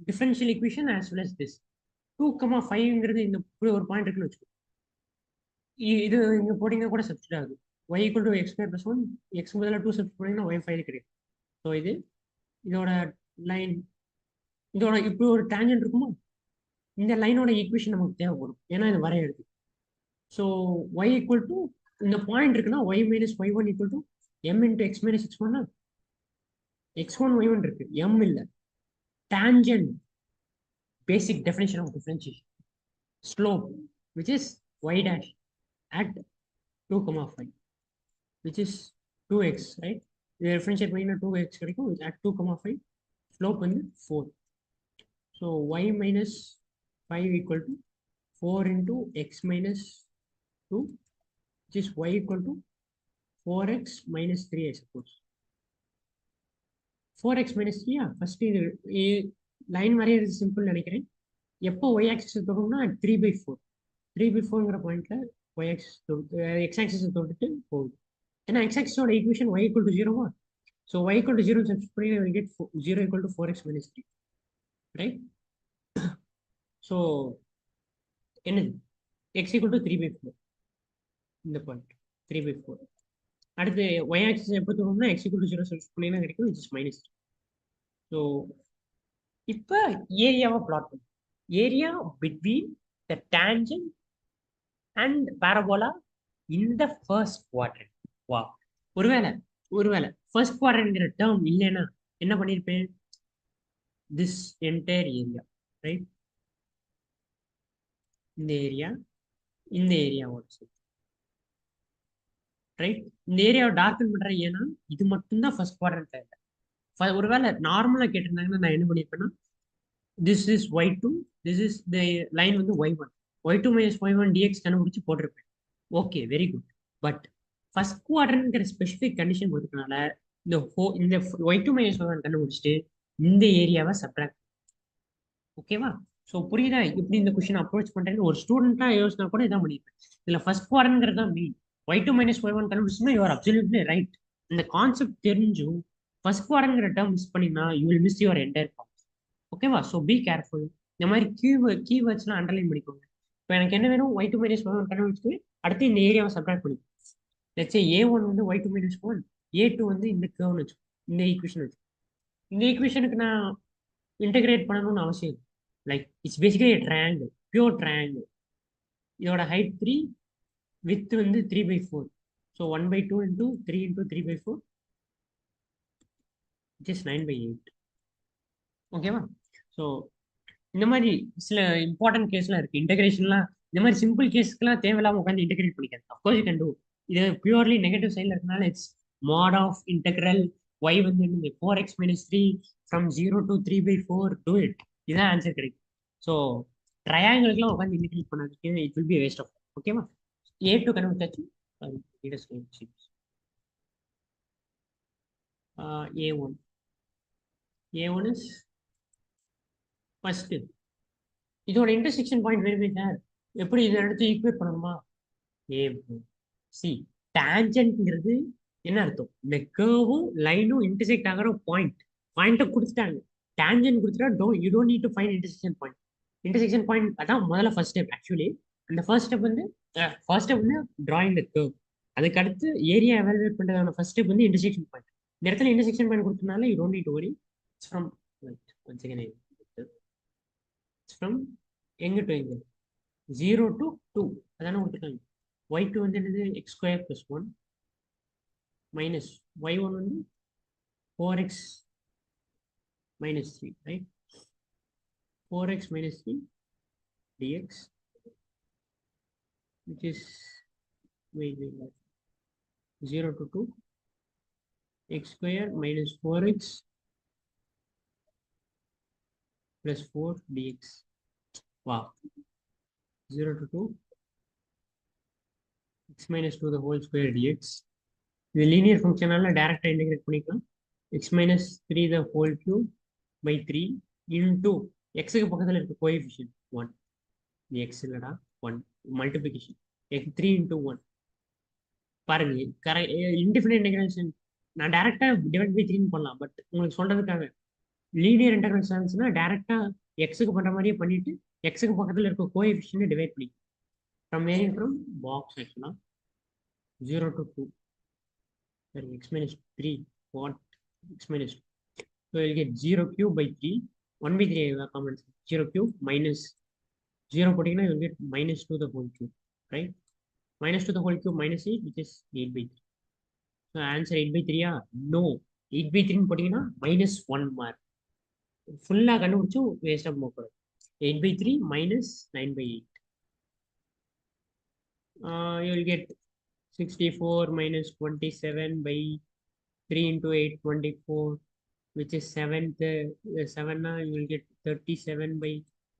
Speaker 1: differential equation as well as this. 2,5ங்கிறது இந்த ஒரு பாயிண்ட் இருக்குன்னு வச்சுக்கோ. இது இங்க போட்டீங்கன்னா கூட சப்ஸ்டிட் ஆகுது. y equal to x square plus 1, x பதிலாக 2 சப்ஸ்டிட் போட்டீங்கன்னா y5 கிடைக்கும். ஸோ இதோட லைன், இதோட இப்படி ஒரு டேஞ்சன்ட் இருக்குமா, இந்த லைனோட ஈக்குவேஷன் நமக்கு தேவைப்படும், ஏன்னா இது வரையறது. ஸோ y equal to இந்த பாயிண்ட் இருக்குன்னா y minus y1 equal to m into x minus x1. x1 y1 இருக்கு, m இல்லை. tangent, basic definition of differentiation, slope which is y dash at 2,5, which is 2x, right? The differentiate by 2x கிடைக்கும் at 2,5. slope வந்து 4. so y minus 5 equal to 4 into x minus 2, which is y equal to 4x minus 3, I suppose. 4x minus 3. First இது லைன் வரையறது சிம்பிள் நினைக்கிறேன். எப்போ y axis தொடும்னா 3/4. 3/4ங்கிற பாயிண்ட்ல y axis x axis தொட்டுட்டு போகுது. ஏன்னா x axis ஓட equation y equal to 0. So y equal to 0 substitute பண்ணி we get 0 equal to 4x minus 3, right? So என்னது, x equal to 3/4 இந்த பாயிண்ட் 3/4. அடுத்து y axis எப்போ தோணும்னா x equal to 0 substitute பண்ணினா கிடைக்கும், which is -3. ஸோ இப்போ ஏரியாவை பிளாட் பண்ணும். Area between the tangent and parabola in the first quadrant. வா, ஒருவேளை ஃபர்ஸ்ட் குவாட்ரண்ட்ங்கிற டேர்ம் இல்லைன்னா என்ன பண்ணியிருப்பேன், திஸ் என்டையர் ஏரியா, ரைட்? இந்த ஏரியாவோட சேர்த்து, ரைட்? இந்த ஏரியாவை டார்க்கன் பண்றேன், ஏன்னா இது மட்டும்தான் ஃபர்ஸ்ட் குவாட்ரண்ட்ல இல்லை. ஒருவேளை நார்மலா கேட்டிருந்தாங்கன்னா நான் என்ன பண்ணிருப்பேன்னா, this is y2, this is the line வந்து y1, y2 minus y1 dx கண்டுபிடிச்சு போட்டிருப்பேன். Okay, very good. But first குவாட்ரண்ட்ங்கிற ஸ்பெசிஃபிக் கண்டிஷன் கொடுத்தனால இந்த y2 minus y1 கண்டுபிடிச்சிட்டு இந்த ஏரியாவை சப்ட்ராக்ட். ஓகேவா? ஸோ புரியுதா எப்படி இந்த கொஸ்டின் அப்ரோச் பண்றேன்னு? ஒரு ஸ்டூடெண்டா யோசினா கூட இதான் பண்ணிருப்பேன். இதுல ஃபர்ஸ்ட் குவாட்ரண்ட்ங்கிறது தான் மீன். y2 minus y1 கண்டுபிடிச்சுன்னா யூ ஆர் அப்சல்யூட்லி ரைட். இந்த கான்செப்ட் தெரிஞ்சும் ஃபர்ஸ்ட் குவாட்ரண்ட்ங்கிற டேர்ம் மிஸ் பண்ணினா you will miss your entire concept. ஓகேவா? So be careful. இந்த மாதிரி கீவேர்ட்ஸ்லாம் அண்டர்லைன் பண்ணிக்கோங்க. இப்போ எனக்கு என்ன வேணும், y2 minus y1 கண்டுபிடிச்சிட்டு அடுத்து இந்த ஏரியாவை சப்ட்ராக்ட் பண்ணிக்கோங்க. let's say a1 வந்து y2 minus 1, a2 வந்து இந்த curve வச்சு, இந்த ஈக்குவேஷன் வச்சு, இந்த ஈக்குவேஷனுக்கு நான் இன்டகிரேட் பண்ணணும்னு அவசியம் இல்லை. Like it's basically triangle, pure triangle. இதோட ஹைட் 3, வித் வந்து 3/4. So 1/2 into 3 into 3/4, just 9/8. ஓகேவா? ஸோ இந்த மாதிரி சில இம்பார்ட்டன்ட் கேஸ்லாம் இருக்கு. இன்டகிரேஷன்லாம் இந்த மாதிரி சிம்பிள் கேஸ்க்குலாம் தேவையில்லாம உட்காந்து இன்டகிரேட் பண்ணிக்காது. Of course you can do. இது பியூர்லி நெகட்டிவ் சைடில் இருக்கனால it's mod of integral y வந்து என்னது 4x minus 3 from 0 to 3/4, do it. இதான் ஆன்சர் கிடைக்கும். ஸோ ட்ரையாங்கிள்லாம் உட்காந்து இன்டகிரேட் பண்ணதுக்கு it will be waste of. ஓகேவா? a2 கண்டுபிடிச்சாச்சு. a1. a1 is first. இதோட இன்டர்செக்ஷன் பாயிண்ட் வேணுமே சார். எப்படி இதை எடுத்து ஈக்குவேட் பண்ணணுமா? ஏ சி டான்ஜென்ட்ங்கிறது என்ன அர்த்தம்? இந்த கர்வும் லைனும் இன்டர்செக்ட் ஆகிற பாயிண்ட். பாயிண்ட்டை கொடுத்துட்டாங்க. டான்ஜென்ட் கொடுத்துட்டா you don't need to find intersection point. Intersection point அதான் முதல்ல ஃபர்ஸ்ட் ஸ்டெப். ஆக்சுவலி அந்த ஃபர்ஸ்ட் ஸ்டெப் வந்து டிராயிங் த கர்வ். அதுக்கு அடுத்து ஏரியா எவாலுவேட் பண்ணுறதான ஃபர்ஸ்ட் ஸ்டெப் வந்து இன்டர்செக்ஷன் பாயிண்ட். இந்த இடத்துல இன்டர்செக்ஷன் பாயிண்ட் கொடுத்தனால you don't need to worry. It's from one second. From எங்க டு எங்க? 0 to 2 அதானே கொடுத்துருக்காங்க. y2 வந்து என்னது? x square plus 1 minus y1 வந்து 4x minus 3, right? 4x minus 3 dx, which is wait 0 to 2 x square minus 4x plus 4 dx. Wow. 0 to 2 x minus 2 the whole square dx. இது லீனியர் ஃபங்க்ஷனால டைரக்டா இன்டகிரேட் பண்ணிக்கலாம். x minus 3 the whole cube by 3 into x-க்கு பக்கத்தில் இருக்க கோஎஃபிஷியன்ட் 1. இது x இல்லடா 1 மல்டிப்ளிகேஷன் x 3 into 1. பாருங்க கரெக்ட். இன்டிஃபைனைட் இன்டகிரேஷன் நான் டைரக்டா டிவைட் பை 3 பண்ணலாம். பட் உங்களுக்கு சொல்றதுக்காக லீனியர் இன்டகிரேஷன்ஸ்னா டைரக்டா x-க்கு பண்ற மாதிரியே பண்ணிட்டு x-க்கு பக்கத்தில் இருக்க கோஎஃபிஷியன்ட் டிவைட் பண்ணி from varying from box actually 0 to 2. Sorry, x minus 3 what x minus 2. So you'll get 0 cube by 3, 1 by 3 comments, 0 cube minus 0 putting you'll get minus 2 the whole cube, right? Minus 2 the whole cube minus 8, which is 8 by 3. So answer 8 by 3 no, 8 by 3 putting minus 1 mark. Full waste of more. 8 by 3 minus 9 by 8. You will get 64 minus 27 by 3 into 8, 24, which is 7th. 7 you will get 37 by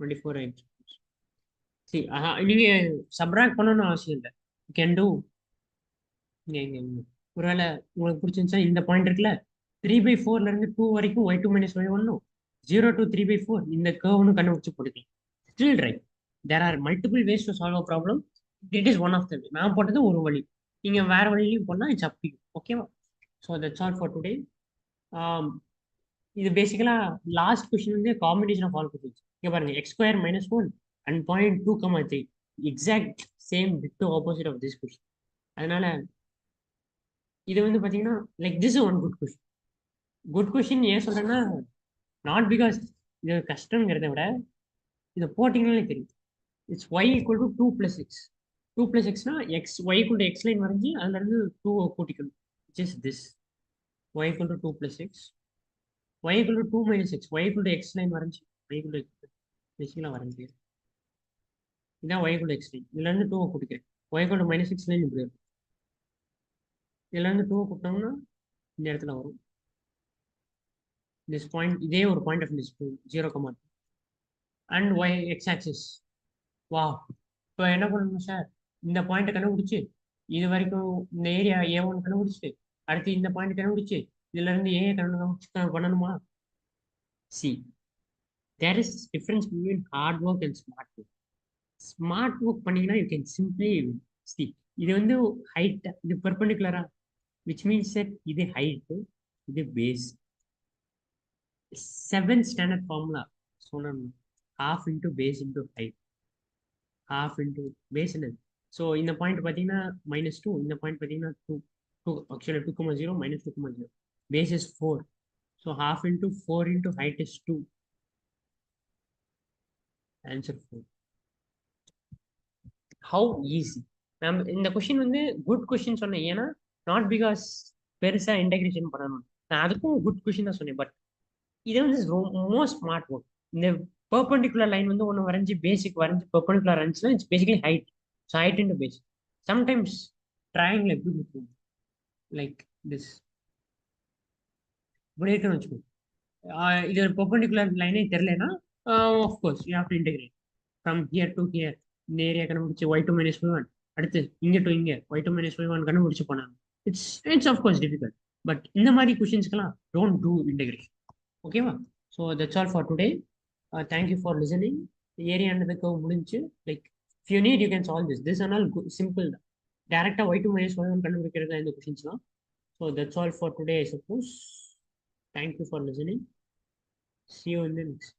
Speaker 1: 24. See, நீங்க சப்ராக்ட் பண்ணணும்னு அவசியம் இல்லை. You can two. ஒருவேளை உங்களுக்கு பிடிச்சிருந்துச்சா இந்த பாயிண்ட் இருக்குல்ல 3/4 இருந்து 2 வரைக்கும் y2 minus y1 0 to 3/4 இந்த கர்வ்னு கண்டுபிடிச்சு போட்டுக்கலாம். Still right. There are multiple ways to solve a problem. It is one of the way. நான் போட்டது ஒரு வழி. நீங்க வேற வழியிலையும் போனா இட்ஸ் அப் டு யூ. ஓகேவா? So that's all for today. இது பேசிக்கலா லாஸ்ட் கொஸ்டின் வந்து காம்பினேஷன் ஆஃப் ஆல் கொஸ்டின்ஸ். இங்க பாருங்க x square minus 1 and 0.2, 3 exact same ditto opposite of this question. அதனால இது வந்து பாத்தீங்கன்னா like this one good question. Good question ஏன் சொல்றேன்னா நாட் பிகாஸ் இது கஷ்டங்கிறத விட இதை போட்டிங்கனாலே தெரியும். It's y equal to 2 plus x. 2 plus xனா x y equal to x line வரைஞ்சி அதுல இருந்து 2 கூட்டிக்கணும். Just this y equal to 2 plus x, y equal to 2 minus x, y equal to x line வரைஞ்சி y equal to x basically வரைஞ்சி இதான் y equal to x line. இதுல இருந்து 2 கூட்டிக்கிறேன். y equal to minus x line இப்படி இருக்கும். இதுல இருந்து 2 கூட்டினோம்னா இந்த இடத்துல வரும். this point இதே ஒரு point of this 0, and y x axis. வா இப்போ என்ன பண்ணணும் சார்? இந்த பாயிண்ட் கண்டுபிடிச்சு இது வரைக்கும் இந்த ஏரியா A1 கண்டுபிடிச்சு அடுத்து இந்த பாயிண்ட் கண்டுபிடிச்சு இதுல இருந்து ஏ பண்ணணுமா? See there is difference between hard work and smart work. Smart work பண்ணீங்கன்னா யூ கேன் சிம்பிளி சி இது வந்து ஹைட், இது பெர்பெண்டிகுலரா, விச் மீன்ஸ் செட் இது ஹைட், இது பேஸ். 7th ஸ்டாண்டர்ட் ஃபார்முலா சொன்னோம். half into base into height. half into base என்னது? ஸோ இந்த பாயிண்ட் பார்த்தீங்கன்னா -2, இந்த பாயிண்ட் பார்த்தீங்கன்னா 2 ஆக்சுவலாக 2,0 -2,0 base is 4. So half into 4 into height is 2. Answer 4. How easy? நம்ம இந்த கொஷின் வந்து குட் கொஷின் சொன்னேன். ஏன்னா நாட் பிகாஸ் பெருசா இன்டகிரேஷன் பண்ணணும், நான் அதுக்கும் குட் கொஷின் தான் சொன்னேன். பட் இது வந்து ரொம்ப ஸ்மார்ட் ஒர்க். இந்த பெர்பெண்டிகுலர் லைன் வந்து ஒன்று வரைஞ்சி பேசிக் வரைஞ்சி பெர்பெண்டிகுலர் வரைஞ்சுன்னா it's basically height. So height into base. Sometimes triangle எப்படி இருக்கும், லைக் திஸ் இப்படி இருக்குன்னு வச்சுக்கோ. இது ஒரு பெர்பெண்டிகுலர் லைனே தெரியலனா of course you have to integrate from here to hear. இந்த ஏரியா கண்டுபிடிச்சு y2 - y1, அடுத்து இங்க டு இங்க y2 - y1 கண்டுபிடிச்சு போனாங்க. It's of course difficult. பட் இந்த மாதிரி கொஷின்ஸ்க்கெல்லாம் டோன்ட் டூ இன்டகிரேஷன். ஓகேவா? So that's all for today. Thank you for listening. ஏரியான்றதுக்கு முடிஞ்சு like if you need you can solve this ஆனால் சிம்பிள் தான். டேரக்டாக y2 - y1 கண்டுபிடிக்கிறது தான் இந்த கொஷின்ஸ்லாம். So that's all for today I suppose. Thank you for listening. See you in the next.